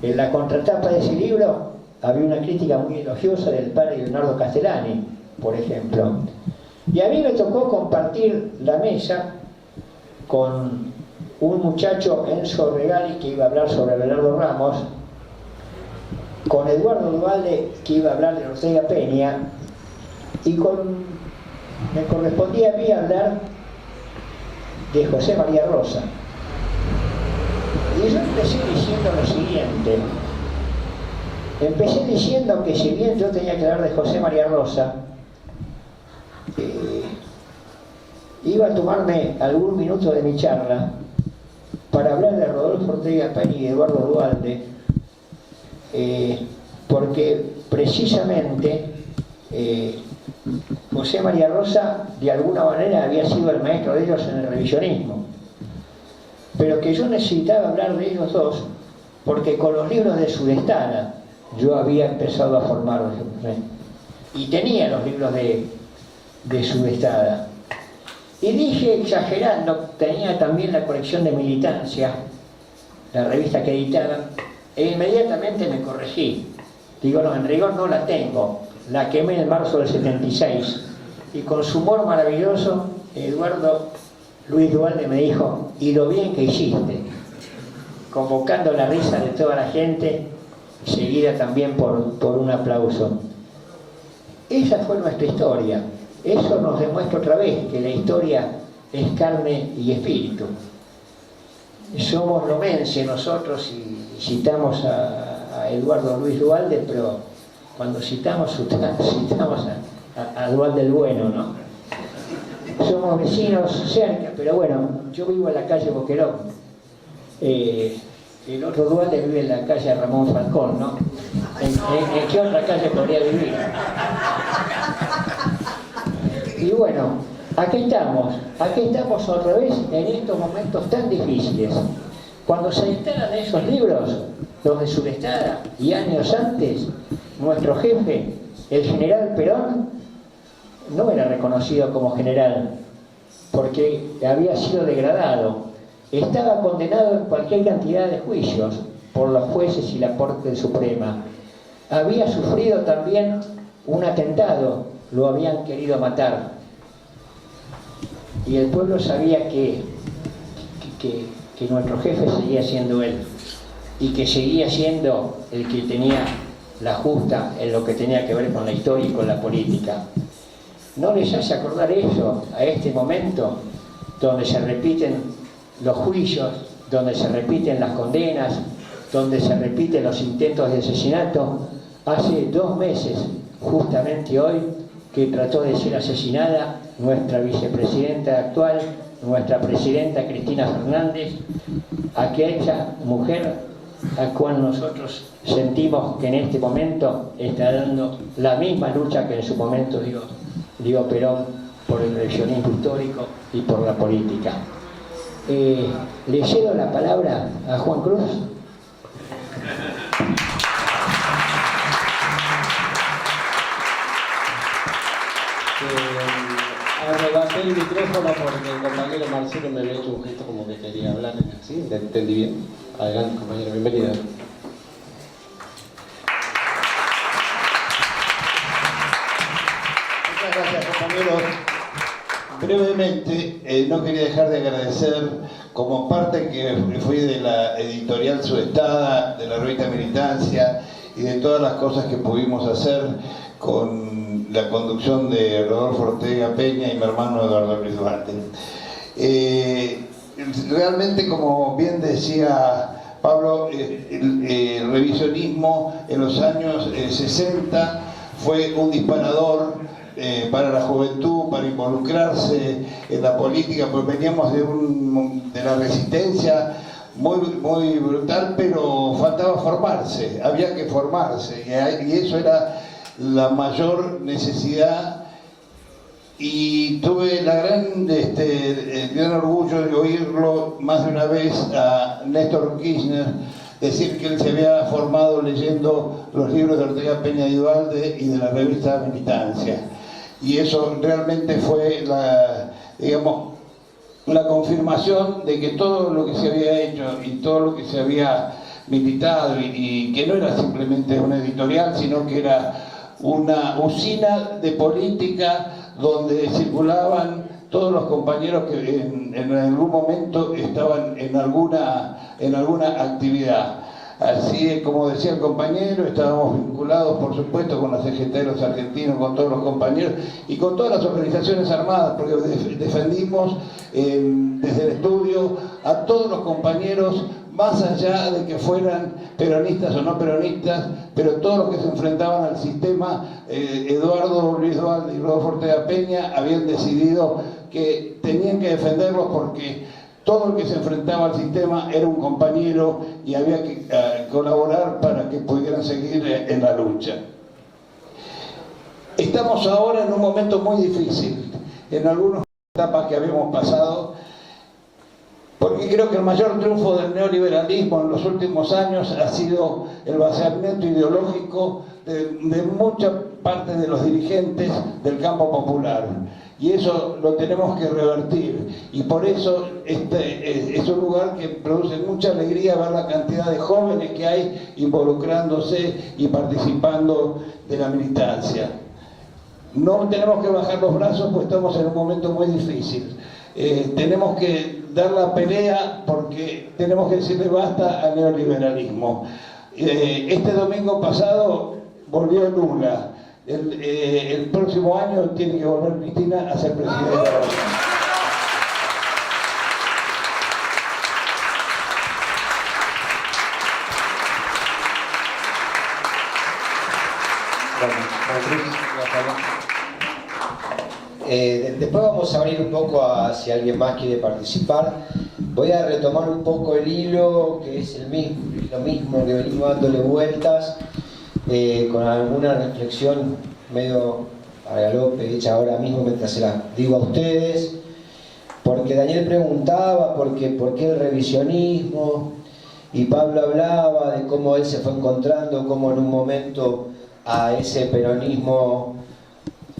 Speaker 2: En la contratapa de ese libro había una crítica muy elogiosa del padre Leonardo Castellani, por ejemplo. Y a mí me tocó compartir la mesa con un muchacho, Enzo Regali, que iba a hablar sobre Abelardo Ramos, con Eduardo Duhalde, que iba a hablar de Ortega Peña, y me correspondía a mí hablar de José María Rosa. Y yo empecé diciendo lo siguiente. Empecé diciendo que si bien yo tenía que hablar de José María Rosa, iba a tomarme algún minuto de mi charla para hablar de Rodolfo Ortega Peña y de Eduardo Duhalde, porque precisamente José María Rosa de alguna manera había sido el maestro de ellos en el revisionismo, pero que yo necesitaba hablar de ellos dos porque con los libros de Sudestana yo había empezado a formarlos, y tenía los libros de Sudestana. Y dije, exagerando, tenía también la colección de Militancia, la revista que editaban, e inmediatamente me corregí. Digo, no, en rigor no la tengo, la quemé en marzo del 76. Y con su humor maravilloso, Eduardo Luis Duhalde me dijo, y lo bien que hiciste, convocando la risa de toda la gente, seguida también por un aplauso. Esa fue nuestra historia. Eso nos demuestra otra vez que la historia es carne y espíritu. Somos lomenses nosotros y citamos a Eduardo Luis Duhalde, pero cuando citamos a Duhalde el bueno, ¿no? Somos vecinos cerca, pero bueno, yo vivo en la calle Boquerón. El otro Duhalde vive en la calle Ramón Falcón, ¿no? ¿En qué otra calle podría vivir? Y bueno, aquí estamos otra vez en estos momentos tan difíciles, Cuando se instalan esos libros, los de Sudestada, y años antes, nuestro jefe, el general Perón, no era reconocido como general, porque había sido degradado. Estaba condenado en cualquier cantidad de juicios por los jueces y la Corte Suprema. Había sufrido también un atentado, lo habían querido matar. Y el pueblo sabía que nuestro jefe seguía siendo él, y que seguía siendo el que tenía la justa en lo que tenía que ver con la historia y con la política. ¿No les hace acordar eso a este momento donde se repiten los juicios, donde se repiten las condenas, donde se repiten los intentos de asesinato? Hace 2 meses, justamente hoy, que trató de ser asesinada nuestra vicepresidenta actual, nuestra presidenta Cristina Fernández, aquella mujer a cual nosotros sentimos que en este momento está dando la misma lucha que en su momento dio Perón por el revisionismo histórico y por la política. Le cedo la palabra a Juan Cruz.
Speaker 3: Arrebaté el micrófono porque el compañero Marcelo me había hecho un gesto como que quería hablar. ¿Sí? ¿Te entendí bien? Adelante, compañero, bienvenido.
Speaker 5: Muchas gracias, compañeros. Brevemente, no quería dejar de agradecer, como parte que fui de la editorial Sudestada, de la revista Militancia y de todas las cosas que pudimos hacer con la conducción de Rodolfo Ortega Peña y mi hermano Eduardo Luis Duarte. Realmente, como bien decía Pablo, el revisionismo en los años 60 fue un disparador para la juventud, para involucrarse en la política, pues veníamos de la resistencia muy brutal, pero faltaba formarse, había que formarse, y eso era la mayor necesidad. Y tuve el gran orgullo de oírlo más de una vez a Néstor Kirchner decir que él se había formado leyendo los libros de Ortega Peña y Duhalde y de la revista Militancia. Y eso realmente fue la confirmación de que todo lo que se había hecho y todo lo que se había militado, y que no era simplemente una editorial, sino que era una usina de política donde circulaban todos los compañeros que en algún momento estaban en alguna actividad. Así como decía el compañero, estábamos vinculados, por supuesto, con la CGT de los argentinos, con todos los compañeros y con todas las organizaciones armadas, porque defendimos desde el estudio a todos los compañeros, más allá de que fueran peronistas o no peronistas, pero todos los que se enfrentaban al sistema. Eduardo Luis Duhalde y Rodolfo Ortega Peña habían decidido que tenían que defenderlos porque todo el que se enfrentaba al sistema era un compañero y había que colaborar para que pudieran seguir en la lucha. Estamos ahora en un momento muy difícil, en algunas etapas que habíamos pasado, porque creo que el mayor triunfo del neoliberalismo en los últimos años ha sido el vaciamiento ideológico de mucha parte de los dirigentes del campo popular. Y eso lo tenemos que revertir. Y por eso es un lugar que produce mucha alegría ver la cantidad de jóvenes que hay involucrándose y participando de la militancia. No tenemos que bajar los brazos, pues estamos en un momento muy difícil. Tenemos que dar la pelea porque tenemos que decirle basta al neoliberalismo. Este domingo pasado volvió Lula. El próximo año tiene que volver Cristina a ser presidenta de la República.
Speaker 4: Después vamos a abrir un poco a si alguien más quiere participar. Voy a retomar un poco el hilo, que es lo mismo que venimos dándole vueltas, con alguna reflexión medio a galope hecha ahora mismo mientras se las digo a ustedes. porque Daniel preguntaba por qué el revisionismo, y Pablo hablaba de cómo él se fue encontrando, cómo en un momento a ese peronismo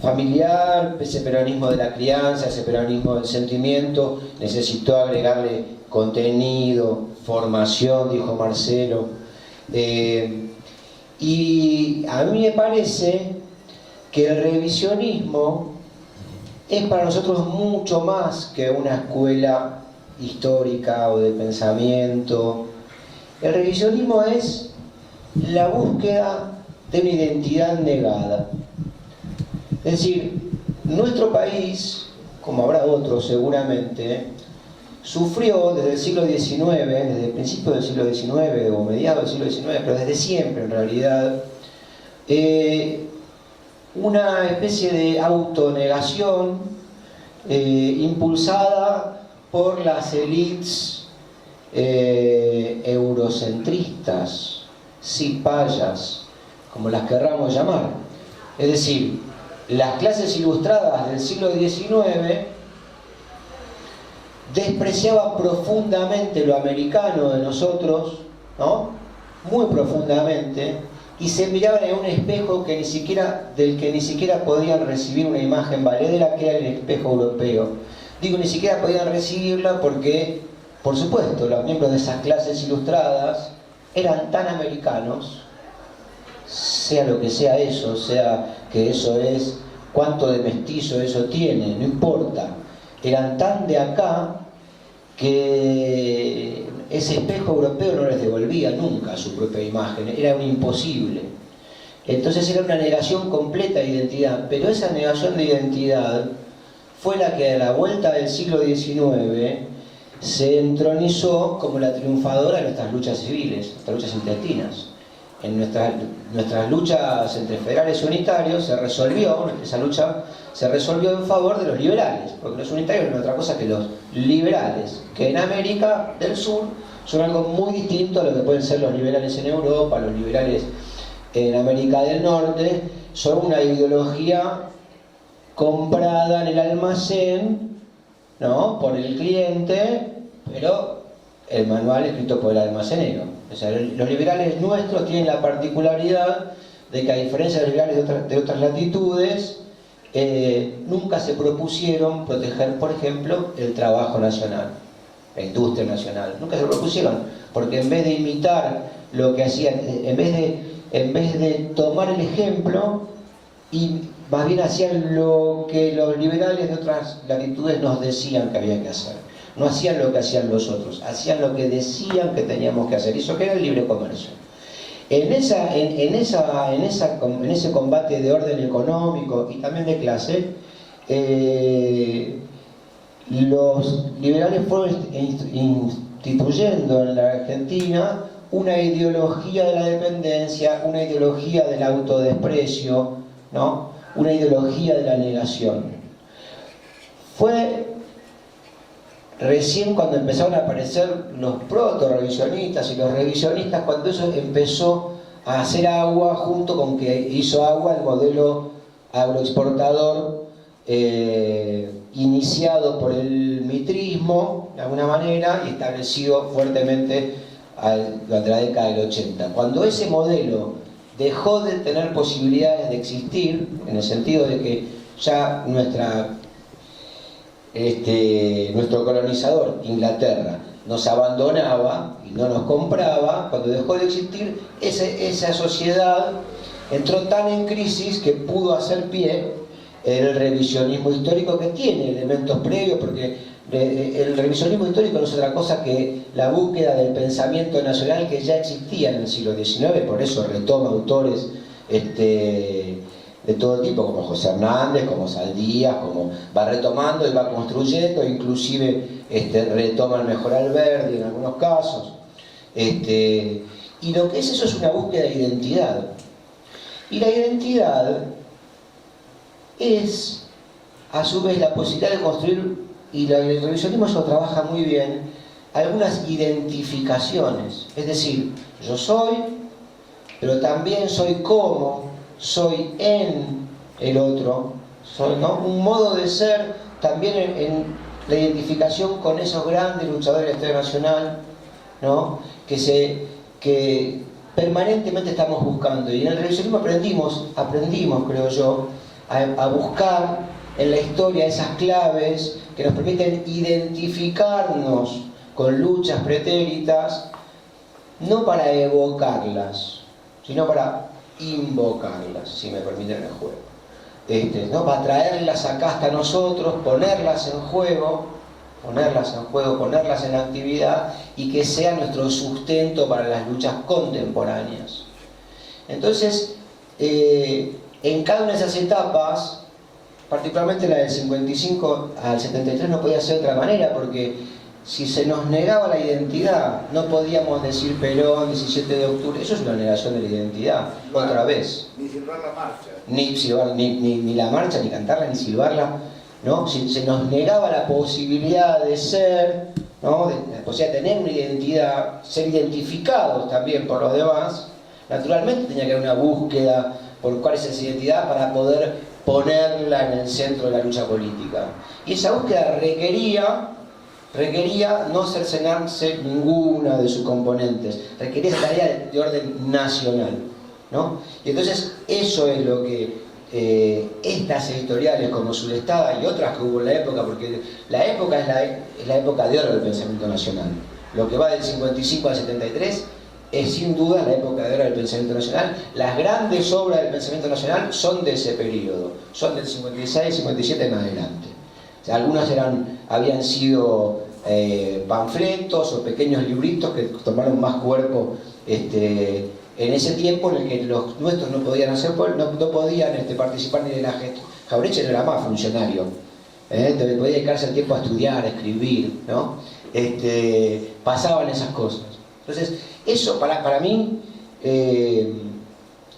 Speaker 4: familiar, ese peronismo de la crianza, ese peronismo del sentimiento, necesitó agregarle contenido, formación, dijo Marcelo. Y a mí me parece que el revisionismo es para nosotros mucho más que una escuela histórica o de pensamiento. El revisionismo es la búsqueda de una identidad negada. Es decir, nuestro país, como habrá otros seguramente, sufrió desde el siglo XIX, desde el principio del siglo XIX o mediados del siglo XIX, pero desde siempre en realidad, una especie de autonegación impulsada por las élites eurocentristas, cipayas, como las querramos llamar. Es decir, las clases ilustradas del siglo XIX despreciaban profundamente lo americano de nosotros, ¿no? Muy profundamente, y se miraban en un espejo del que ni siquiera podían recibir una imagen valedera, que era el espejo europeo. Digo, ni siquiera podían recibirla porque, por supuesto, los miembros de esas clases ilustradas eran tan americanos, sea lo que sea eso, sea que eso es, cuánto de mestizo eso tiene, no importa. Eran tan de acá que ese espejo europeo no les devolvía nunca su propia imagen, era un imposible. Entonces era una negación completa de identidad, pero esa negación de identidad fue la que a la vuelta del siglo XIX se entronizó como la triunfadora de nuestras luchas civiles, nuestras luchas intestinas. En nuestras luchas entre federales y unitarios esa lucha se resolvió en favor de los liberales, porque los unitarios no es otra cosa que los liberales, que en América del Sur son algo muy distinto a lo que pueden ser los liberales en Europa, los liberales en América del Norte. Son una ideología comprada en el almacén, ¿no?, por el cliente, pero el manual escrito por el almacenero. O sea, los liberales nuestros tienen la particularidad de que, a diferencia de los liberales de otras latitudes, nunca se propusieron proteger, por ejemplo, el trabajo nacional, la industria nacional. Nunca se propusieron, porque en vez de imitar lo que hacían, en vez de tomar el ejemplo, y más bien hacían lo que los liberales de otras latitudes nos decían que había que hacer. No hacían lo que hacían los otros, hacían lo que decían que teníamos que hacer. Eso que era el libre comercio. En ese combate de orden económico y también de clase, los liberales fueron instituyendo en la Argentina una ideología de la dependencia, una ideología del autodesprecio, ¿no?, una ideología de la negación. Fue recién cuando empezaron a aparecer los proto-revisionistas y los revisionistas, cuando eso empezó a hacer agua, junto con que hizo agua el modelo agroexportador iniciado por el mitrismo, de alguna manera, y establecido fuertemente durante la década del 80. Cuando ese modelo dejó de tener posibilidades de existir, en el sentido de que ya nuestro colonizador, Inglaterra, nos abandonaba y no nos compraba, cuando dejó de existir, esa sociedad entró tan en crisis que pudo hacer pie el revisionismo histórico, que tiene elementos previos, porque el revisionismo histórico no es otra cosa que la búsqueda del pensamiento nacional que ya existía en el siglo XIX, por eso retoma autores de todo tipo, como José Hernández, como Saldías, como va retomando y va construyendo, inclusive retoma el mejor Alberdi en algunos casos. Y lo que es eso es una búsqueda de identidad. Y la identidad es, a su vez, la posibilidad de construir, y el revisionismo eso trabaja muy bien, algunas identificaciones. Es decir, yo soy, pero también soy como, soy en el otro, soy, ¿no?, un modo de ser también la identificación con esos grandes luchadores de la historia nacional, ¿no? que permanentemente estamos buscando. Y en el revisionismo aprendimos, creo yo, a buscar en la historia esas claves que nos permiten identificarnos con luchas pretéritas, no para evocarlas, sino para invocarlas, si me permiten el juego. ¿No? Para traerlas acá hasta nosotros, ponerlas en juego, ponerlas en actividad y que sea nuestro sustento para las luchas contemporáneas. Entonces, en cada una de esas etapas, particularmente la del 55 al 73, no podía ser de otra manera, porque si se nos negaba la identidad, no podíamos decir Perón, 17 de octubre, eso es una negación de la identidad, otra vez.
Speaker 6: Ni silbar la marcha.
Speaker 4: Ni la marcha, ni cantarla, ni silbarla, ¿no? Si se nos negaba la posibilidad de ser, ¿no? La posibilidad de tener una identidad, ser identificados también por los demás, naturalmente tenía que haber una búsqueda por cuál es esa identidad para poder ponerla en el centro de la lucha política. Y esa búsqueda requería no cercenarse ninguna de sus componentes, requería esa tarea de orden nacional, ¿no? Y entonces eso es lo que estas editoriales como Sudestada y otras que hubo en la época, porque la época es la época de oro del pensamiento nacional. Lo que va del 55 al 73 es sin duda la época de oro del pensamiento nacional. Las grandes obras del pensamiento nacional son de ese periodo, son del 56, 57 en adelante. O sea, algunas habían sido panfletos o pequeños libritos que tomaron más cuerpo en ese tiempo en el que los nuestros no podían participar ni de la gestión. Jauretche no era más funcionario, entonces podía dedicarse el tiempo a estudiar, a escribir, ¿no? Pasaban esas cosas. Entonces, eso para mí,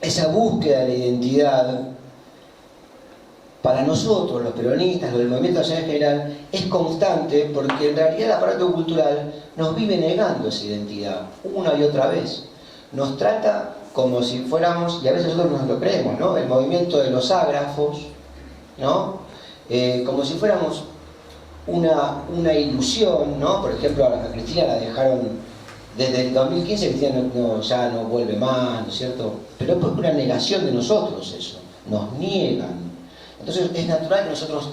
Speaker 4: esa búsqueda de la identidad, para nosotros, los peronistas, los del movimiento nacional en general, es constante porque en realidad el aparato cultural nos vive negando esa identidad una y otra vez. Nos trata como si fuéramos, y a veces nosotros nos lo creemos, ¿no? El movimiento de los ágrafos, ¿no? Como si fuéramos una ilusión, ¿no? Por ejemplo, a Cristina la dejaron desde el 2015, Cristina ya no vuelve más, ¿no es cierto? Pero es porque una negación de nosotros eso, nos niegan. Entonces es natural que nosotros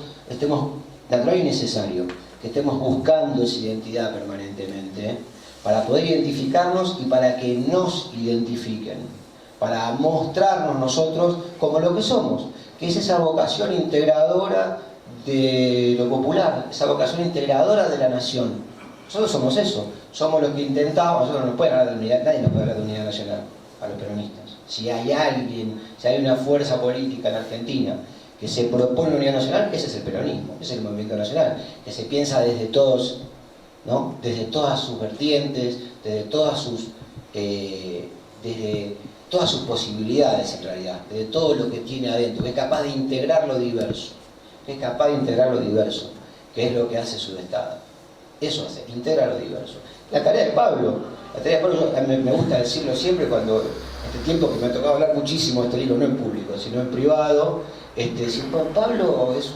Speaker 4: natural y necesario, que estemos buscando esa identidad permanentemente, para poder identificarnos y para que nos identifiquen, para mostrarnos nosotros como lo que somos, que es esa vocación integradora de lo popular, esa vocación integradora de la nación. Nosotros somos eso, somos los que intentamos, nosotros no nos puede hablar de unidad, nadie nos puede hablar de unidad nacional, a los peronistas. Si hay una fuerza política en Argentina que se propone una unidad nacional, ese es el peronismo, ese es el movimiento nacional, que se piensa desde todos, ¿no? Desde todas sus vertientes, desde todas sus posibilidades en realidad, desde todo lo que tiene adentro, que es capaz de integrar lo diverso, que es lo que hace Sudestada. Eso hace, integra lo diverso. La tarea de Pablo, me gusta decirlo siempre cuando, este tiempo que me ha tocado hablar muchísimo de este libro, no en público, sino en privado, Pablo es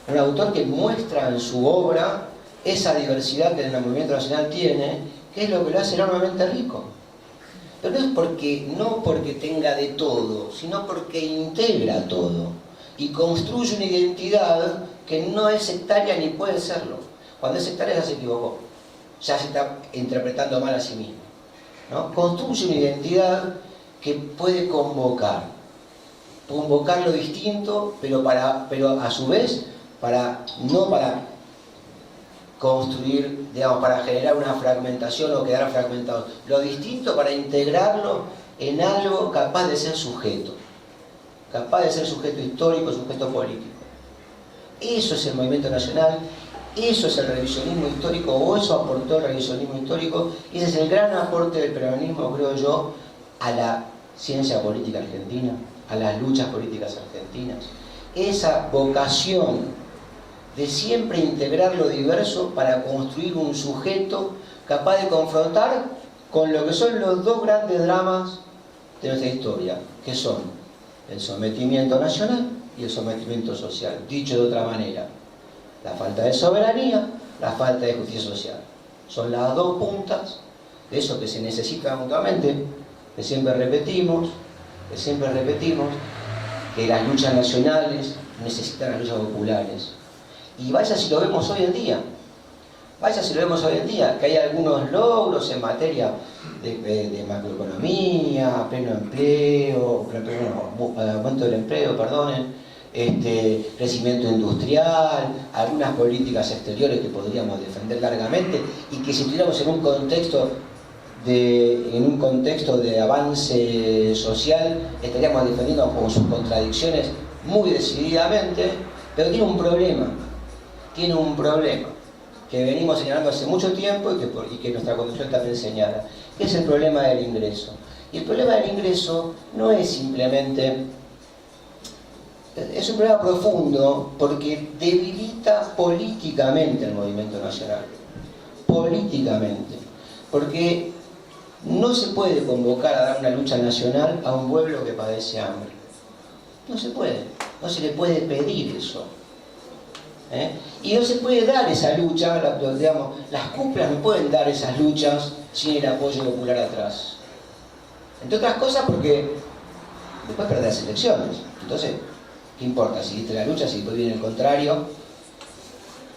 Speaker 4: un autor que muestra en su obra esa diversidad que el movimiento nacional tiene, que es lo que lo hace enormemente rico. Pero no porque tenga de todo, sino porque integra todo y construye una identidad que no es sectaria ni puede serlo. Cuando es sectaria ya se equivocó, ya se está interpretando mal a sí mismo, ¿no? Construye una identidad que puede convocar lo distinto, pero a su vez no para construir, digamos, para generar una fragmentación o quedar fragmentados. Lo distinto para integrarlo en algo capaz de ser sujeto histórico, sujeto político. Eso es el movimiento nacional, eso es el revisionismo histórico, o eso aportó el revisionismo histórico, y ese es el gran aporte del peronismo, creo yo, a la ciencia política argentina, a las luchas políticas argentinas. Esa vocación de siempre integrar lo diverso para construir un sujeto capaz de confrontar con lo que son los dos grandes dramas de nuestra historia, que son el sometimiento nacional y el sometimiento social. Dicho de otra manera, La falta de soberanía, la falta de justicia social. Son las dos puntas de eso que se necesita mutuamente, que siempre repetimos, que las luchas nacionales necesitan las luchas populares. Y vaya si lo vemos hoy en día. Que hay algunos logros en materia de macroeconomía, pleno empleo, aumento del empleo, crecimiento industrial, algunas políticas exteriores que podríamos defender largamente y que si estuviéramos en un contexto de avance social estaríamos defendiendo con sus contradicciones muy decididamente, pero tiene un problema que venimos señalando hace mucho tiempo y que nuestra Constitución también señala, que es el problema del ingreso. Y el problema del ingreso no es simplemente... Es un problema profundo porque debilita políticamente el movimiento nacional. Políticamente. Porque no se puede convocar a dar una lucha nacional a un pueblo que padece hambre. No se puede. No se le puede pedir eso. Y no se puede dar esa lucha, las cúpulas no pueden dar esas luchas sin el apoyo popular atrás. Entre otras cosas porque después perdés las elecciones. Entonces, ¿qué importa si diste la lucha, si después viene el contrario?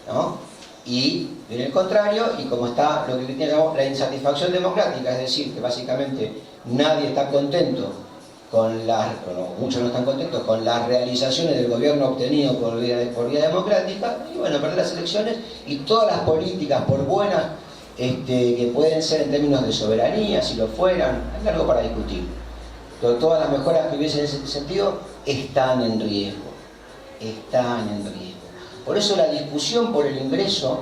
Speaker 4: ¿No? Y viene el contrario, y como está lo que llamamos la insatisfacción democrática, es decir, que básicamente nadie está contento muchos no están contentos con las realizaciones del gobierno obtenido por vía democrática, y bueno, perder las elecciones y todas las políticas, por buenas que pueden ser en términos de soberanía, si lo fueran, hay algo para discutir. Todas las mejoras que hubiesen en ese sentido están en riesgo. Por eso la discusión por el ingreso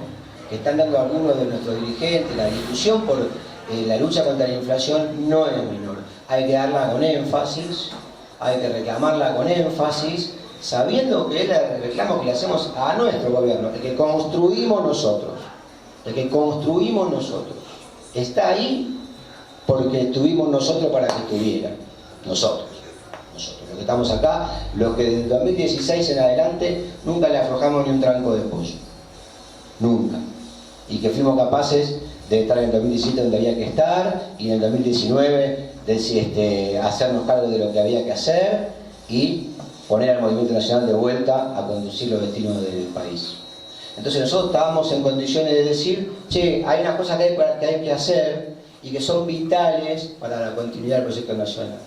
Speaker 4: que están dando algunos de nuestros dirigentes, la discusión por la lucha contra la inflación no es menor. Hay que darla con énfasis, hay que reclamarla con énfasis, sabiendo que es el reclamo que le hacemos a nuestro gobierno, el que construimos nosotros. Está ahí porque estuvimos nosotros para que estuviera. Nosotros, los que estamos acá, los que desde 2016 en adelante nunca le aflojamos ni un tranco de pollo. Nunca. Y que fuimos capaces de estar en el 2017 donde había que estar, y en el 2019 de hacernos cargo de lo que había que hacer y poner al movimiento nacional de vuelta a conducir los destinos del país. Entonces nosotros estábamos en condiciones de decir, che, hay unas cosas que hay que hacer y que son vitales para la continuidad del proyecto nacional.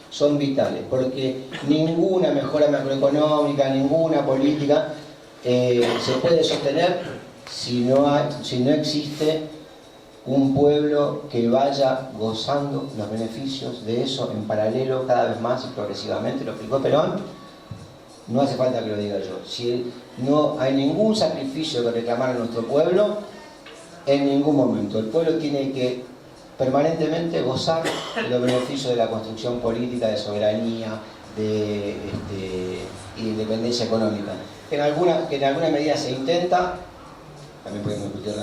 Speaker 4: Son vitales, porque ninguna mejora macroeconómica, ninguna política se puede sostener si no existe un pueblo que vaya gozando los beneficios de eso en paralelo cada vez más y progresivamente. Lo explicó Perón, no hace falta que lo diga yo. Si no hay ningún sacrificio que reclamar a nuestro pueblo, en ningún momento. El pueblo tiene que permanentemente gozar de los beneficios de la construcción política, de soberanía, de independencia económica. Que en alguna medida se intenta. También podemos discutir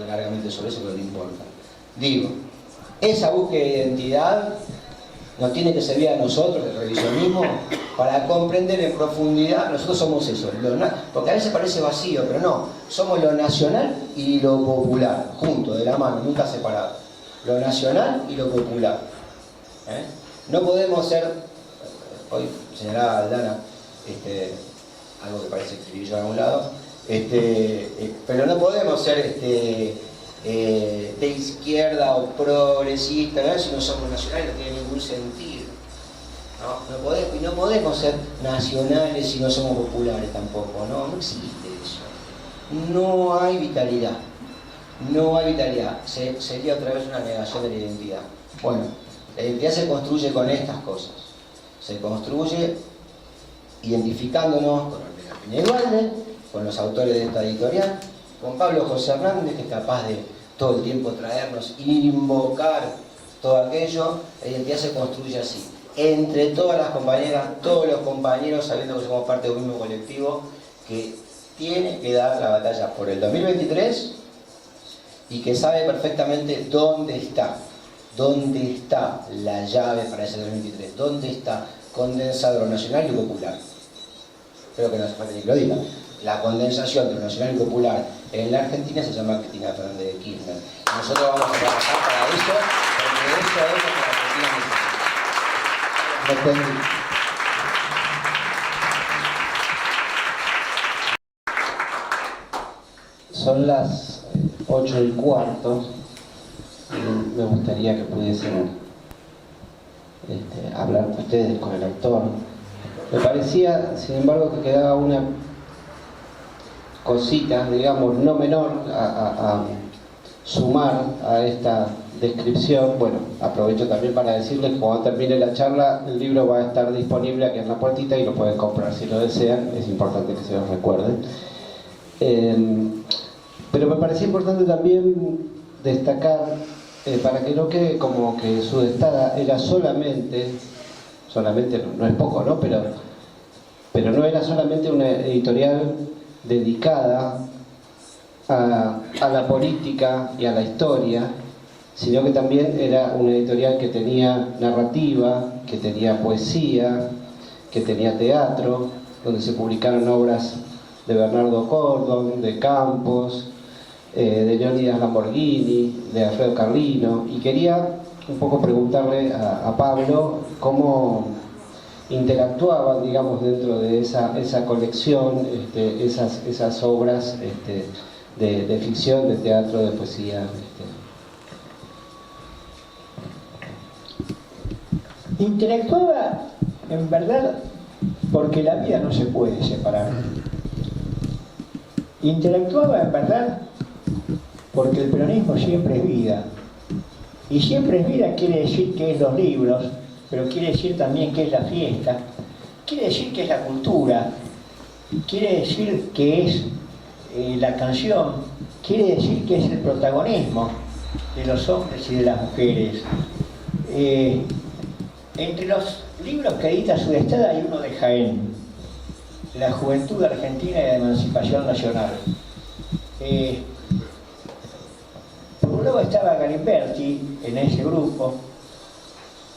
Speaker 4: largamente sobre eso, pero no importa. Digo, esa búsqueda de identidad nos tiene que servir a nosotros, el revisionismo, para comprender en profundidad. Nosotros somos eso, porque a veces parece vacío, pero no. Somos lo nacional y lo popular, juntos, de la mano, nunca separados. Lo nacional y lo popular. No podemos ser, hoy señalaba Aldana, algo que parece escribir yo a algún lado, pero no podemos ser de izquierda o progresista, ¿no? Si no somos nacionales, no tiene ningún sentido. No podemos ser nacionales si no somos populares tampoco, no existe eso. No hay vitalidad. Sería otra vez una negación de la identidad. Bueno, la identidad se construye con estas cosas. Se construye identificándonos con Ortega Pina, con los autores de esta editorial, con Pablo José Hernández, que es capaz de todo el tiempo traernos, invocar todo aquello. La identidad se construye así, entre todas las compañeras, todos los compañeros, sabiendo que somos parte de un mismo colectivo que tiene que dar la batalla por el 2023 y que sabe perfectamente dónde está la llave para ese 2023, dónde está condensado lo nacional y lo popular. Creo que no hace falta ni que lo diga. la condensación de lo nacional y popular en la Argentina se llama Cristina Fernández de Kirchner. Nosotros vamos a trabajar para eso, porque eso es lo que la Argentina necesita.
Speaker 3: Son las 8:15. Me gustaría que pudiesen hablar ustedes con el autor. Me parecía, sin embargo, que quedaba una cosita, digamos, no menor a sumar a esta descripción. Bueno, aprovecho también para decirles que cuando termine la charla el libro va a estar disponible aquí en la puertita y lo pueden comprar si lo desean. Es importante que se los recuerden. Pero me parecía importante también destacar, para que no quede como que Sudestada era solamente no es poco, ¿no? Pero no era solamente una editorial dedicada a la política y a la historia, sino que también era una editorial que tenía narrativa, que tenía poesía, que tenía teatro, donde se publicaron obras de Bernardo Cordon, de Campos, de Leónidas Lamborghini, de Alfredo Carlino, y quería un poco preguntarle a Pablo cómo interactuaban, digamos, dentro de esa colección, esas obras de ficción, de teatro, de poesía.
Speaker 2: Interactuaba, en verdad, porque la vida no se puede separar. Interactuaba, en verdad, porque el peronismo siempre es vida. Y siempre es vida quiere decir que es los libros, pero quiere decir también que es la fiesta, quiere decir que es la cultura, quiere decir que es la canción, quiere decir que es el protagonismo de los hombres y de las mujeres. Entre los libros que edita Sudestada hay uno de Jaén, La Juventud Argentina y la Emancipación Nacional. Por un lado estaba Galimberti en ese grupo.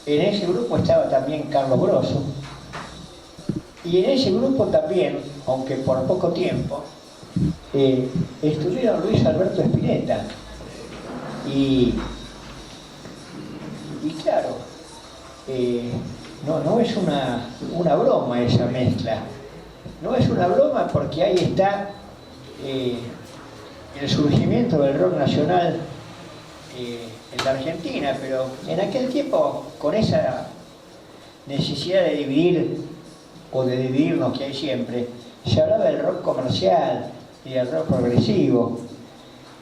Speaker 2: En ese grupo estaba también Carlos Grosso. Y en ese grupo también, aunque por poco tiempo, estuvieron Luis Alberto Spinetta. Y claro, no es una broma esa mezcla. No es una broma porque ahí está el surgimiento del rock nacional en la Argentina, pero en aquel tiempo, con esa necesidad de dividir o de dividirnos que hay siempre, se hablaba del rock comercial y del rock progresivo.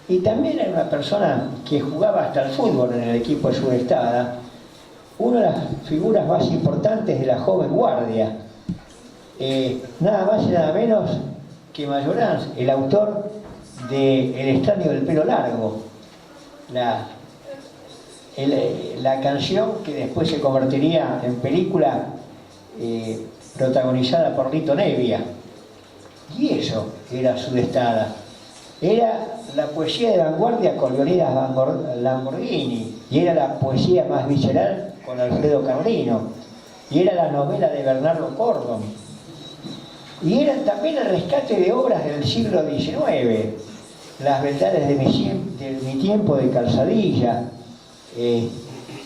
Speaker 2: Y también hay una persona que jugaba hasta el fútbol en el equipo de Sudestada, una de las figuras más importantes de la joven guardia, nada más y nada menos que Mayoranz, el autor de El extraño del pelo largo, la canción que después se convertiría en película protagonizada por Lito Nebbia. Y eso era Sudestada. Era la poesía de vanguardia con Leónidas Lamborghini, y era la poesía más visceral con Alfredo Carlino, y era la novela de Bernardo Cordon, y era también el rescate de obras del siglo XIX, Las verdades de mi tiempo de Calzadilla,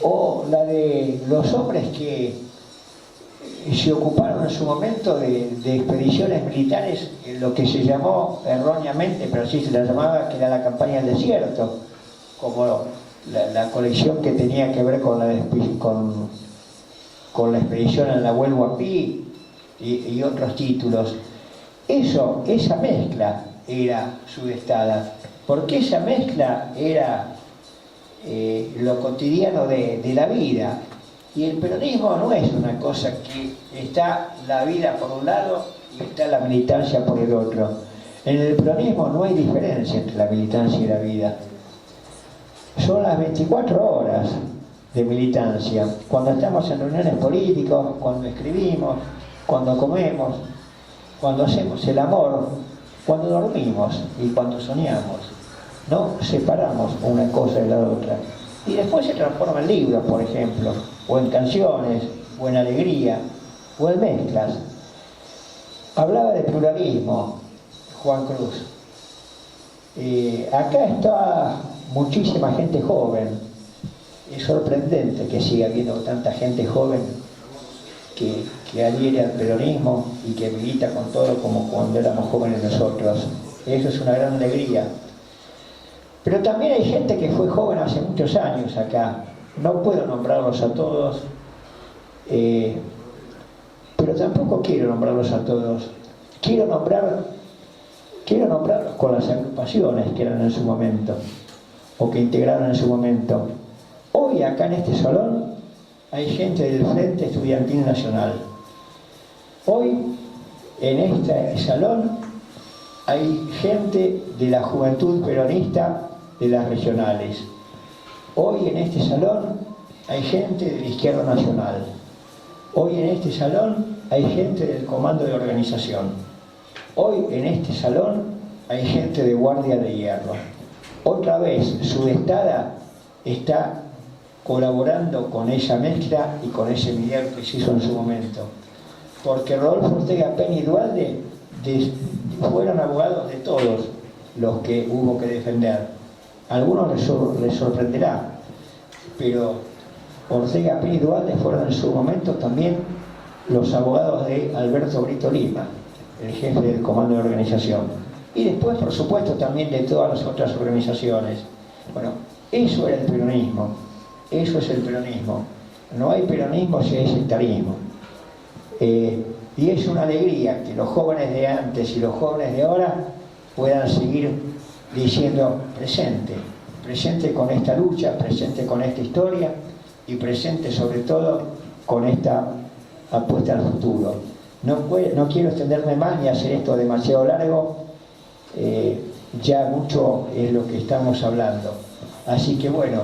Speaker 2: o la de los hombres que se ocuparon en su momento de expediciones militares en lo que se llamó erróneamente, pero sí se la llamaba, que era la campaña del desierto, como la colección que tenía que ver con la expedición en la Huelhuapi y otros títulos. Esa mezcla era Sudestada, porque esa mezcla era lo cotidiano de la vida. Y el peronismo no es una cosa que está la vida por un lado y está la militancia por el otro. En el peronismo no hay diferencia entre la militancia y la vida. Son las 24 horas de militancia. Cuando estamos en reuniones políticas, cuando escribimos, cuando comemos, cuando hacemos el amor, cuando dormimos y cuando soñamos. No separamos una cosa de la otra. Y después se transforma en libros, por ejemplo, o en canciones, o en alegría, o en mezclas. Hablaba de pluralismo, Juan Cruz. Acá está muchísima gente joven. Es sorprendente que siga habiendo tanta gente joven que adhiere al peronismo y que milita con todo como cuando éramos jóvenes nosotros. Eso es una gran alegría. Pero también hay gente que fue joven hace muchos años acá. No puedo nombrarlos a todos, pero tampoco quiero nombrarlos a todos. Quiero nombrarlos con las agrupaciones que eran en su momento, o que integraron en su momento. Hoy acá en este salón hay gente del Frente Estudiantil Nacional. Hoy en este salón hay gente de la Juventud Peronista de las regionales. Hoy en este salón hay gente de la Izquierda Nacional. Hoy en este salón hay gente del Comando de Organización. Hoy en este salón hay gente de Guardia de Hierro. Otra vez, Sudestada está colaborando con esa mezcla y con ese milagro que se hizo en su momento. Porque Rodolfo Ortega Peña y Duhalde fueron abogados de todos los que hubo que defender. A algunos les sorprenderá, pero Ortega Peña y Duhalde fueron en su momento también los abogados de Alberto Brito Lima, el jefe del Comando de Organización. Y después, por supuesto, también de todas las otras organizaciones. Bueno, eso era el peronismo. Eso es el peronismo. No hay peronismo si hay sectarismo. Y es una alegría que los jóvenes de antes y los jóvenes de ahora puedan seguir diciendo presente con esta lucha, presente con esta historia y presente sobre todo con esta apuesta al futuro. No quiero extenderme más ni hacer esto demasiado largo, ya mucho es lo que estamos hablando. Así que bueno,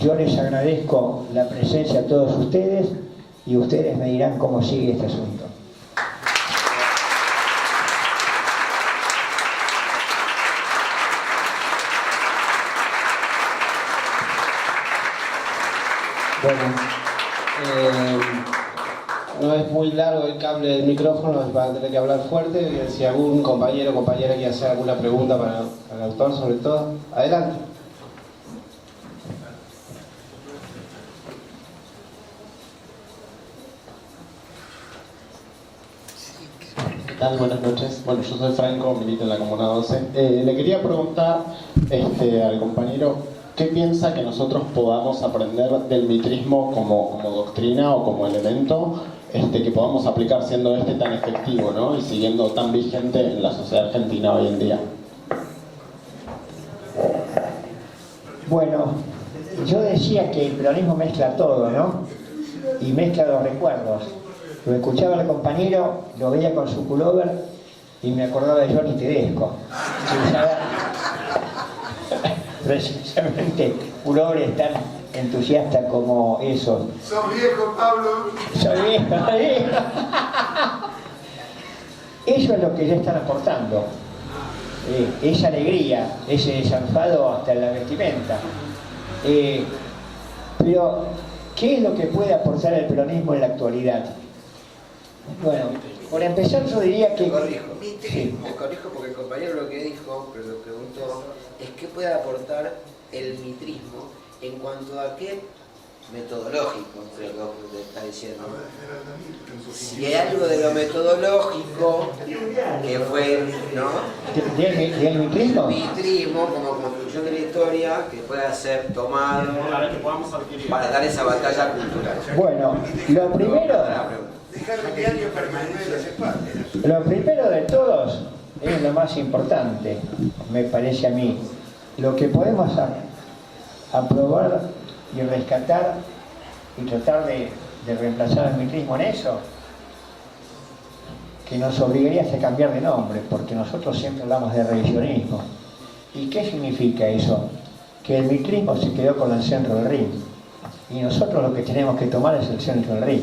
Speaker 2: yo les agradezco la presencia a todos ustedes y ustedes me dirán cómo sigue este asunto.
Speaker 1: Bueno, no es muy largo el cable del micrófono, va a tener que hablar fuerte. Si algún compañero o compañera quiere hacer alguna pregunta para el autor, sobre todo, adelante.
Speaker 6: ¿Qué tal? Buenas noches. Bueno, yo soy Franco, milito en la Comuna 12. Le quería preguntar al compañero, ¿qué piensa que nosotros podamos aprender del mitrismo como doctrina o como elemento que podamos aplicar siendo tan efectivo, ¿no? Y siguiendo tan vigente en la sociedad argentina hoy en día?
Speaker 2: Bueno, yo decía que el peronismo mezcla todo, ¿no? Y mezcla los recuerdos. Lo escuchaba el compañero, lo veía con su pullover y me acordaba de Johnny Tedesco. Que usaba precisamente pullovers tan entusiastas como esos.
Speaker 7: ¡Sos viejo, Pablo!
Speaker 2: ¡Soy viejo! Eso es lo que ya están aportando. Esa alegría, ese desenfado hasta en la vestimenta. Pero, ¿qué es lo que puede aportar el peronismo en la actualidad? Bueno, por empezar yo diría que...
Speaker 4: Me corrijo,
Speaker 2: sí.
Speaker 4: me corrijo porque el compañero lo que dijo, pero lo preguntó, es qué puede aportar el mitrismo en cuanto a qué metodológico, creo que está diciendo. Si hay algo de lo metodológico que fue, ¿no?
Speaker 2: ¿Del mitrismo?
Speaker 4: Mitrismo como construcción de la historia que pueda ser tomado para dar esa batalla cultural.
Speaker 2: Bueno, lo primero...
Speaker 7: Dejar el diario para que me vea las espaldas.
Speaker 2: Lo primero de todos es lo más importante, me parece a mí. Lo que podemos aprobar y rescatar y tratar de reemplazar el mitrismo en eso, que nos obligaría a cambiar de nombre, porque nosotros siempre hablamos de revisionismo. ¿Y qué significa eso? Que el mitrismo se quedó con el centro del ring, y nosotros lo que tenemos que tomar es el centro del ring.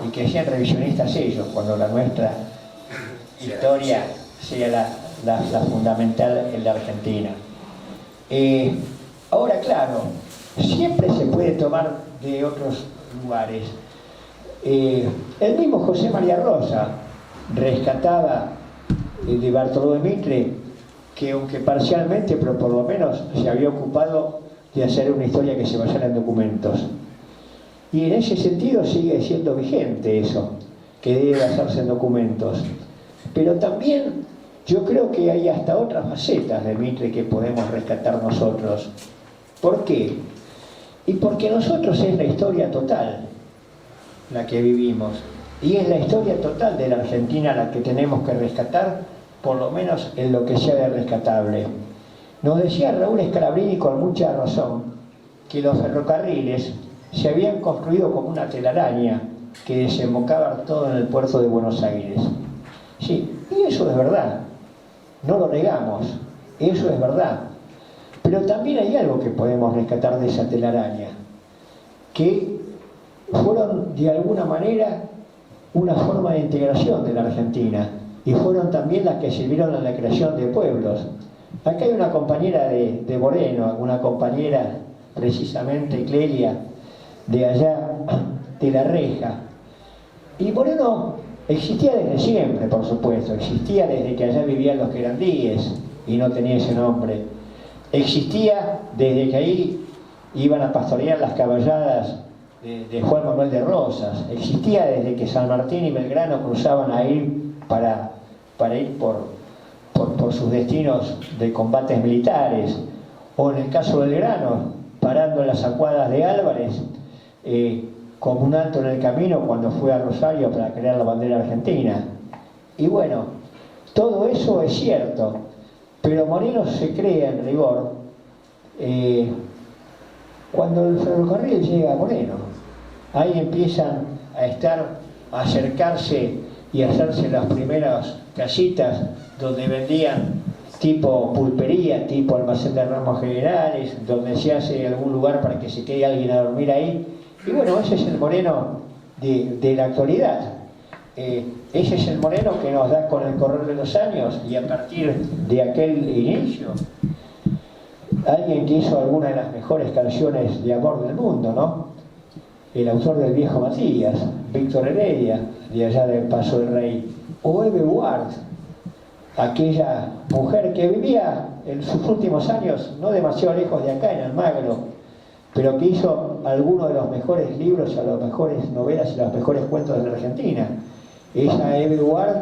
Speaker 2: Y que sean revisionistas ellos, cuando la nuestra historia sea la fundamental en la Argentina. Ahora, claro, siempre se puede tomar de otros lugares. El mismo José María Rosa rescataba de Bartolomé Mitre, que aunque parcialmente, pero por lo menos se había ocupado de hacer una historia que se basara en documentos. Y en ese sentido sigue siendo vigente eso, que debe basarse en documentos. Pero también yo creo que hay hasta otras facetas de Mitre que podemos rescatar nosotros. ¿Por qué? Y porque nosotros es la historia total la que vivimos. Y es la historia total de la Argentina la que tenemos que rescatar, por lo menos en lo que sea de rescatable. Nos decía Raúl Scalabrini con mucha razón que los ferrocarriles se habían construido como una telaraña que desembocaba todo en el puerto de Buenos Aires. Sí, y eso es verdad, no lo negamos, eso es verdad. Pero también hay algo que podemos rescatar de esa telaraña, que fueron de alguna manera una forma de integración de la Argentina y fueron también las que sirvieron a la creación de pueblos. Acá hay una compañera de Moreno, una compañera precisamente, Clelia, de allá de La Reja. Y Moreno existía desde siempre, por supuesto, existía desde que allá vivían los querandíes y no tenía ese nombre. Existía desde que ahí iban a pastorear las caballadas de Juan Manuel de Rosas. Existía desde que San Martín y Belgrano cruzaban ahí para ir por sus destinos de combates militares. O en el caso de Belgrano, parando en las acuadas de Álvarez, como un alto en el camino cuando fue a Rosario para crear la bandera argentina. Y bueno, todo eso es cierto, pero Moreno se crea en rigor cuando el ferrocarril llega a Moreno. Ahí empiezan a acercarse y a hacerse las primeras casitas donde vendían tipo pulpería, tipo almacén de ramos generales, donde se hace algún lugar para que se quede alguien a dormir ahí. Y bueno, ese es el Moreno de la actualidad. Ese es el Moreno que nos da con el correr de los años y a partir de aquel inicio. Alguien que hizo alguna de las mejores canciones de amor del mundo, ¿no? El autor del Viejo Matías, Víctor Heredia, de allá del Paso del Rey. O Eve Ward, aquella mujer que vivía en sus últimos años, no demasiado lejos de acá, en Almagro, pero que hizo algunos de los mejores libros, a las mejores novelas y los mejores cuentos de la Argentina. Esa Eve Ward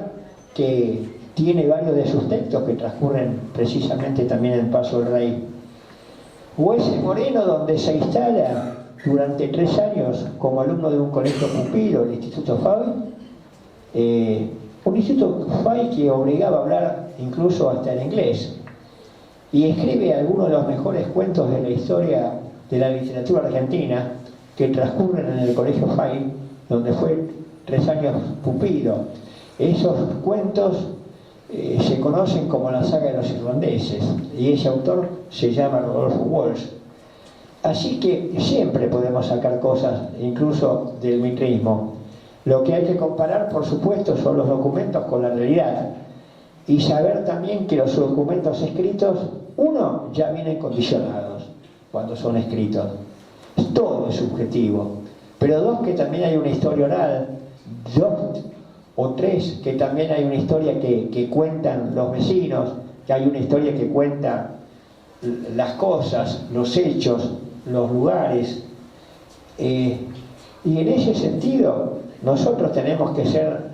Speaker 2: que tiene varios de sus textos que transcurren precisamente también en el Paso del Rey. O ese Moreno donde se instala durante 3 años como alumno de un colegio pupilo, el Instituto Fay, un Instituto Fay que obligaba a hablar incluso hasta en inglés, y escribe algunos de los mejores cuentos de la historia de la literatura argentina que transcurren en el colegio Fay, donde fue 3 años pupilo. Esos cuentos se conocen como la saga de los irlandeses, y ese autor se llama Rodolfo Walsh. Así que siempre podemos sacar cosas, incluso del mitrismo. Lo que hay que comparar, por supuesto, son los documentos con la realidad, y saber también que los documentos escritos, uno, ya vienen condicionados cuando son escritos. Todo es subjetivo. Pero 2, que también hay una historia oral. 2 o 3, que también hay una historia que cuentan los vecinos, que hay una historia que cuenta las cosas, los hechos, los lugares. Y en ese sentido, nosotros tenemos que ser,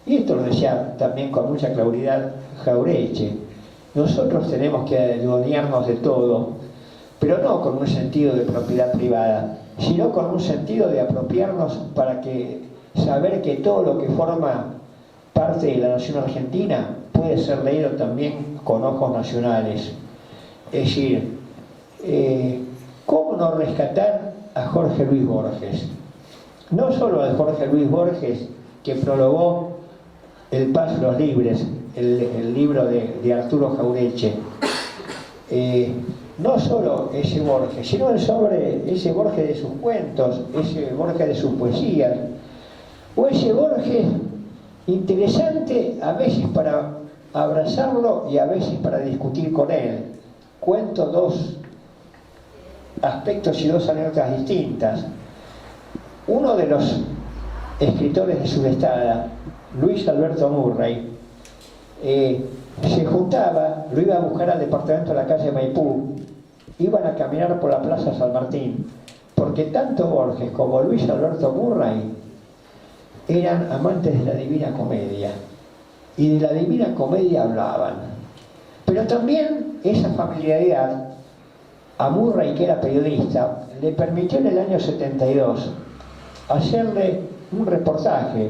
Speaker 2: y esto lo decía también con mucha claridad Jauretche, nosotros tenemos que adueñarnos de todo, pero no con un sentido de propiedad privada, sino con un sentido de apropiarnos para saber que todo lo que forma parte de la nación argentina puede ser leído también con ojos nacionales. Es decir, ¿cómo no rescatar a Jorge Luis Borges? No solo a Jorge Luis Borges, que prologó El Paso de los Libres, el libro de Arturo Jauretche. No solo ese Borges, sino ese Borges de sus cuentos, ese Borges de sus poesías, o ese Borges interesante a veces para abrazarlo y a veces para discutir con él. Cuento 2 aspectos y 2 anécdotas distintas. Uno de los escritores de Sudestada, Luis Alberto Murray, se juntaba, lo iba a buscar al departamento de la calle Maipú, iban a caminar por la Plaza San Martín, porque tanto Borges como Luis Alberto Murray eran amantes de la Divina Comedia, y de la Divina Comedia hablaban. Pero también esa familiaridad a Murray, que era periodista, le permitió en el año 72 hacerle un reportaje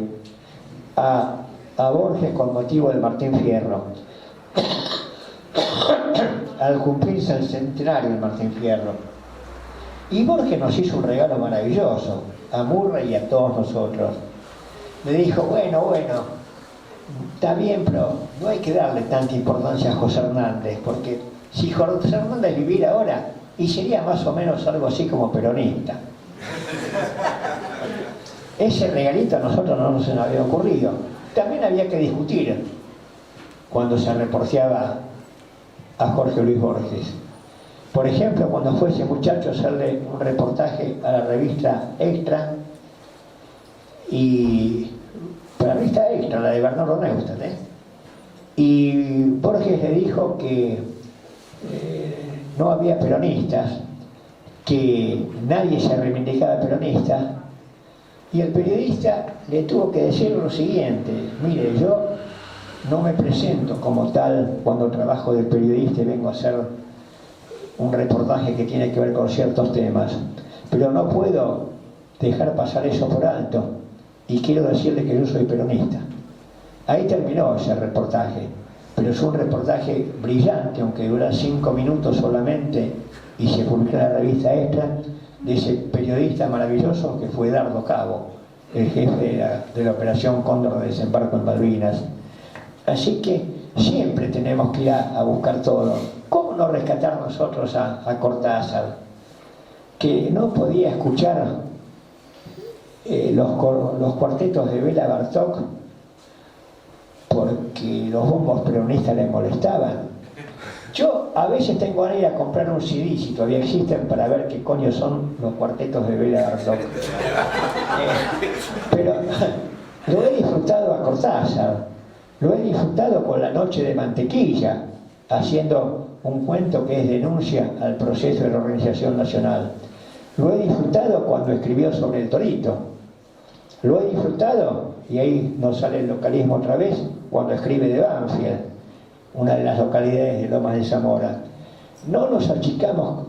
Speaker 2: a Borges con motivo del Martín Fierro, al cumplirse el centenario del Martín Fierro. Y Borges nos hizo un regalo maravilloso, a Murray y a todos nosotros. Le dijo, bueno, está bien, pero no hay que darle tanta importancia a José Hernández, porque si José Hernández viviera ahora, y sería más o menos algo así como peronista. Ese regalito a nosotros no nos había ocurrido. También había que discutir cuando se reporteaba a Jorge Luis Borges. Por ejemplo, cuando fue ese muchacho a hacerle un reportaje a la revista Extra, y la revista Extra, la de Bernardo Neustadt, y Borges le dijo que no había peronistas, que nadie se reivindicaba peronista, y el periodista le tuvo que decir lo siguiente: mire, yo no me presento como tal cuando trabajo de periodista y vengo a hacer un reportaje que tiene que ver con ciertos temas, pero no puedo dejar pasar eso por alto, y quiero decirle que yo soy peronista. Ahí terminó ese reportaje, pero es un reportaje brillante, aunque dura 5 minutos solamente, y se publicó en la revista Extra, de ese periodista maravilloso que fue Dardo Cabo, el jefe de la operación Cóndor de desembarco en Malvinas. Así que siempre tenemos que ir a buscar todo. ¿Cómo no rescatar nosotros a Cortázar, que no podía escuchar los cuartetos de Béla Bartók porque los bombos peronistas le molestaban? Yo a veces tengo ganas de ir a comprar un CD, si todavía existen, para ver qué coño son los cuartetos de Béla Bartók. Pero lo he disfrutado a Cortázar, lo he disfrutado con La Noche de Mantequilla, haciendo un cuento que es denuncia al proceso de la Organización Nacional. Lo he disfrutado cuando escribió sobre el Torito. Lo he disfrutado, y ahí nos sale el localismo otra vez, cuando escribe de Banfield, una de las localidades de Lomas de Zamora. No nos achiquemos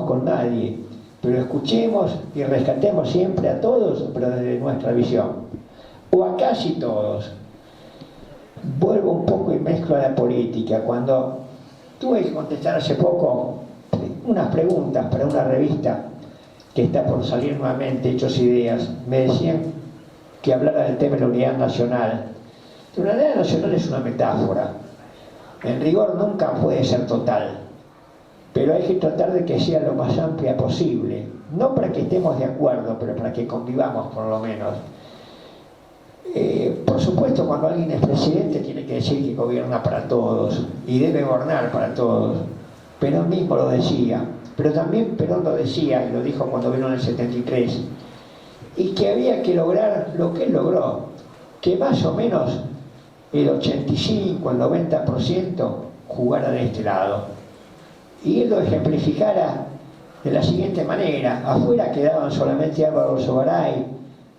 Speaker 2: con nadie, pero escuchemos y rescatemos siempre a todos, pero desde nuestra visión, o a casi todos. Vuelvo un poco y mezclo a la política. Cuando tuve que contestar hace poco unas preguntas para una revista que está por salir nuevamente, Hechos y Ideas, me decían que hablara del tema de la unidad nacional. La unidad nacional es una metáfora. En rigor nunca puede ser total, pero hay que tratar de que sea lo más amplia posible, no para que estemos de acuerdo, pero para que convivamos por lo menos. Por supuesto, cuando alguien es presidente tiene que decir que gobierna para todos y debe gobernar para todos. Perón mismo lo decía, pero también Perón lo decía, y lo dijo cuando vino en el 73, y que había que lograr lo que él logró, que más o menos el 85, el 90% jugara de este lado. Y él lo ejemplificara de la siguiente manera: afuera quedaban solamente Álvaro Sogaray,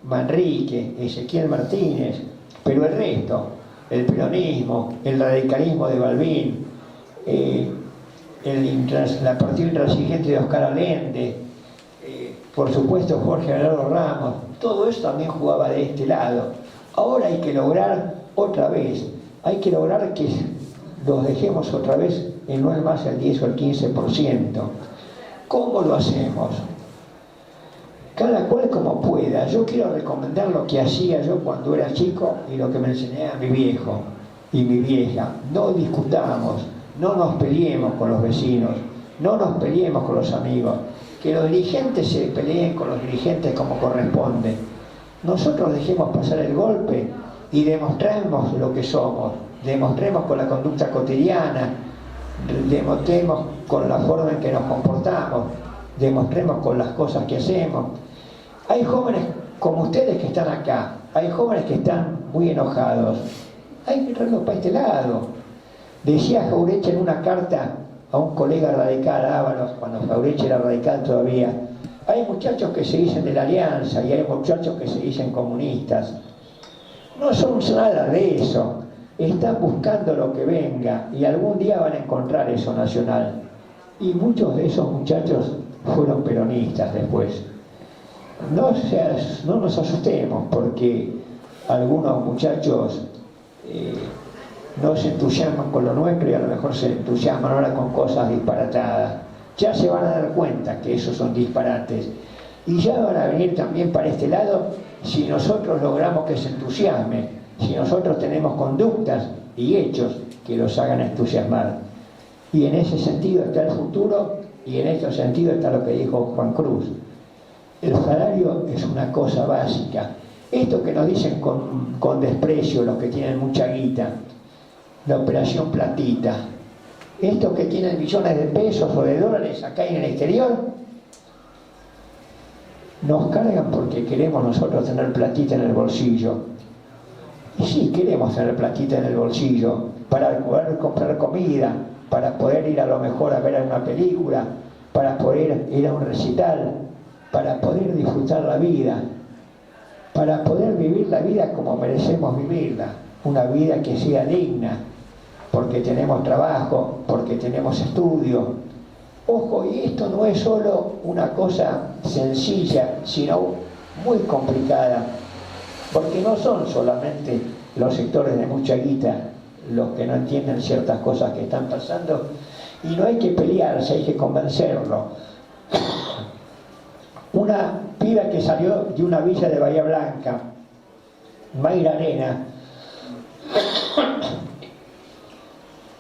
Speaker 2: Manrique, Ezequiel Martínez, pero el resto, el peronismo, el radicalismo de Balbín, la partida intransigente de Oscar Allende, por supuesto Jorge Alvarado Ramos, todo eso también jugaba de este lado. Ahora hay que lograr otra vez, hay que lograr que los dejemos otra vez en no es más el 10 o el 15%. ¿Cómo lo hacemos? Cada cual como pueda. Yo quiero recomendar lo que hacía yo cuando era chico y lo que me enseñaba mi viejo y mi vieja. No discutamos, no nos peleemos con los vecinos, no nos peleemos con los amigos. Que los dirigentes se peleen con los dirigentes como corresponde. Nosotros dejemos pasar el golpe y demostremos lo que somos. Demostremos con la conducta cotidiana, demostremos con la forma en que nos comportamos, demostremos con las cosas que hacemos. Hay jóvenes como ustedes que están acá, hay jóvenes que están muy enojados. hay que traerlos para este lado. Decía Jauretche en una carta a un colega radical, Ábalos, cuando Jauretche era radical todavía, hay muchachos que se dicen de la Alianza y hay muchachos que se dicen comunistas. No son nada de eso. Están buscando lo que venga y algún día van a encontrar eso nacional. Y muchos de esos muchachos fueron peronistas después. No nos asustemos porque algunos muchachos no se entusiasman con lo nuestro y a lo mejor se entusiasman ahora con cosas disparatadas. Ya se van a dar cuenta que esos son disparates y ya van a venir también para este lado si nosotros logramos que se entusiasme, si nosotros tenemos conductas y hechos que los hagan entusiasmar. Y en ese sentido está el futuro y en este sentido está lo que dijo Juan Cruz. El salario es una cosa básica. Esto que nos dicen con desprecio los que tienen mucha guita, la operación platita, estos que tienen millones de pesos o de dólares acá en el exterior, nos cargan porque queremos nosotros tener platita en el bolsillo. Y sí, queremos tener platita en el bolsillo para poder comprar comida, para poder ir a lo mejor a ver una película, para poder ir a un recital, para poder disfrutar la vida, para poder vivir la vida como merecemos vivirla, una vida que sea digna, porque tenemos trabajo, porque tenemos estudio. Ojo, y esto no es solo una cosa sencilla, sino muy complicada, porque no son solamente los sectores de mucha guita los que no entienden ciertas cosas que están pasando, y no hay que pelearse, hay que convencerlo. Una piba que salió de una villa de Bahía Blanca, Mayra Arena,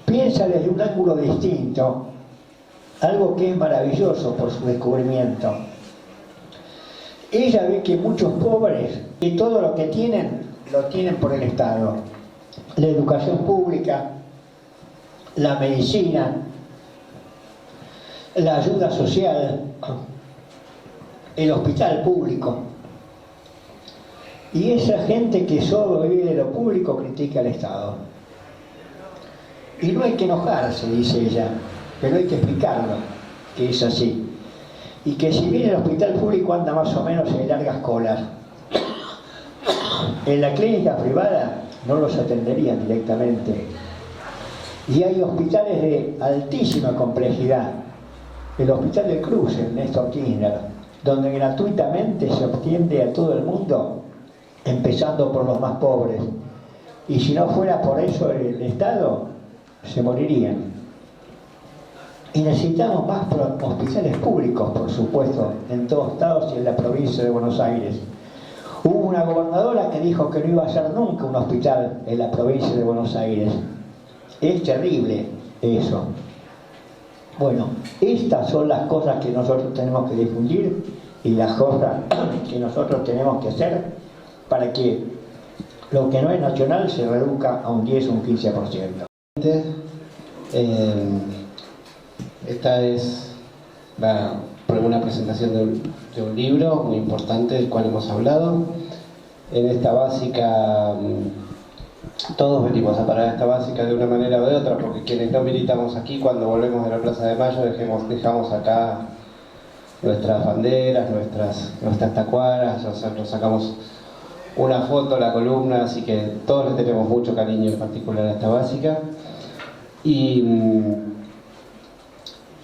Speaker 2: piensa desde un ángulo distinto, algo que es maravilloso por su descubrimiento. Ella ve que muchos pobres, y todo lo que tienen, lo tienen por el Estado. La educación pública, la medicina, la ayuda social, el hospital público. Y esa gente que solo vive de lo público critica al Estado. Y no hay que enojarse, dice ella, pero hay que explicarlo, que es así. Y que si bien el hospital público anda más o menos en largas colas, en la clínica privada no los atenderían directamente. Y hay hospitales de altísima complejidad. El Hospital del Cruce, Néstor Kirchner, donde gratuitamente se atiende a todo el mundo, empezando por los más pobres. Y si no fuera por eso el Estado, se morirían. Y necesitamos más hospitales públicos, por supuesto, en todos Estados y en la provincia de Buenos Aires. Hubo una gobernadora que dijo que no iba a hacer nunca un hospital en la provincia de Buenos Aires. Es terrible eso. Bueno, estas son las cosas que nosotros tenemos que difundir y las cosas que nosotros tenemos que hacer para que lo que no es nacional se reduzca a un 10 o un 15%.
Speaker 3: Esta es una presentación de un libro muy importante del cual hemos hablado. En esta básica, todos venimos a parar esta básica de una manera o de otra, porque quienes no militamos aquí, cuando volvemos de la Plaza de Mayo, dejamos acá nuestras banderas, nuestras tacuaras, nos sacamos una foto a la columna, así que todos le tenemos mucho cariño en particular a esta básica. Y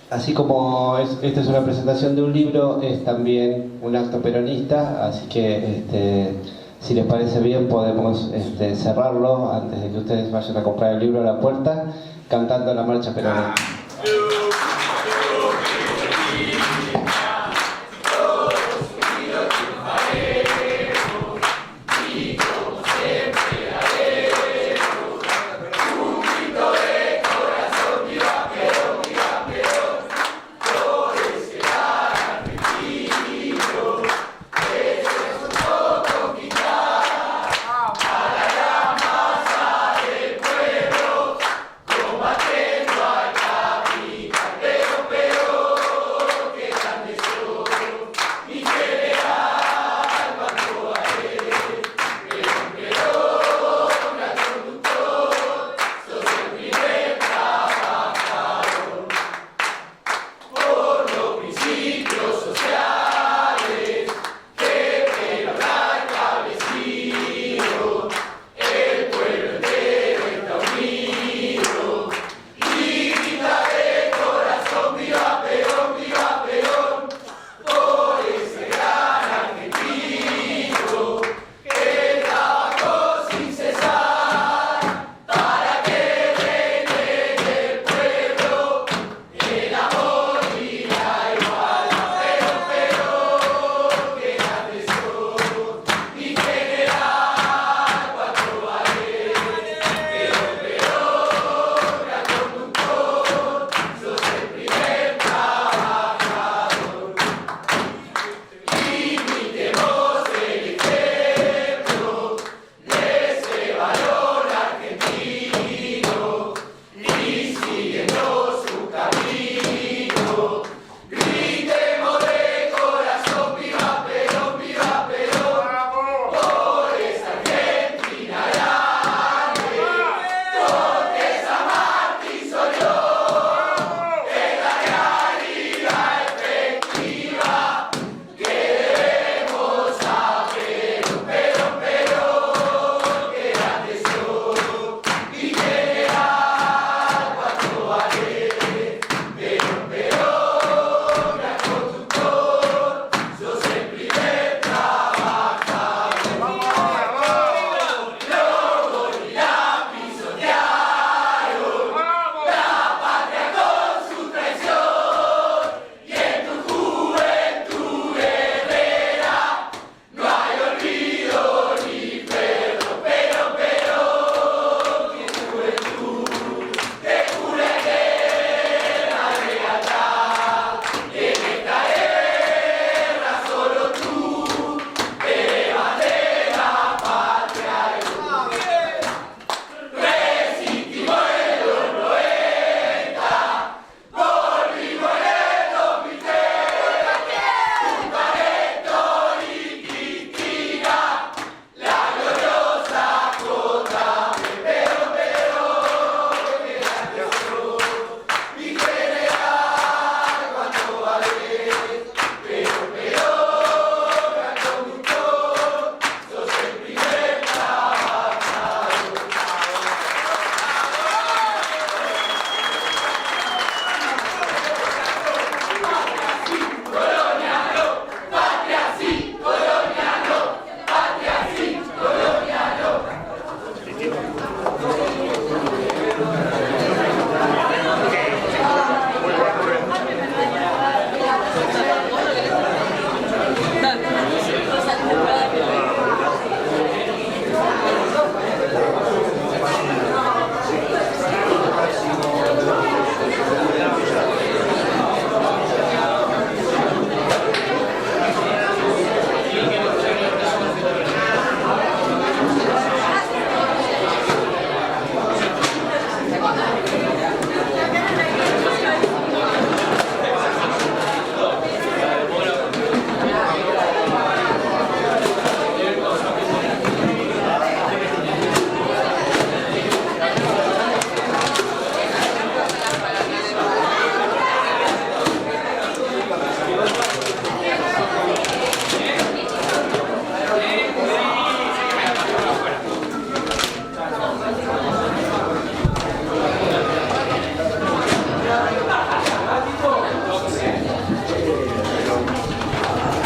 Speaker 3: así como esta es una presentación de un libro, es también un acto peronista, así que si les parece bien podemos cerrarlo antes de que ustedes vayan a comprar el libro a la puerta, cantando la marcha peronista.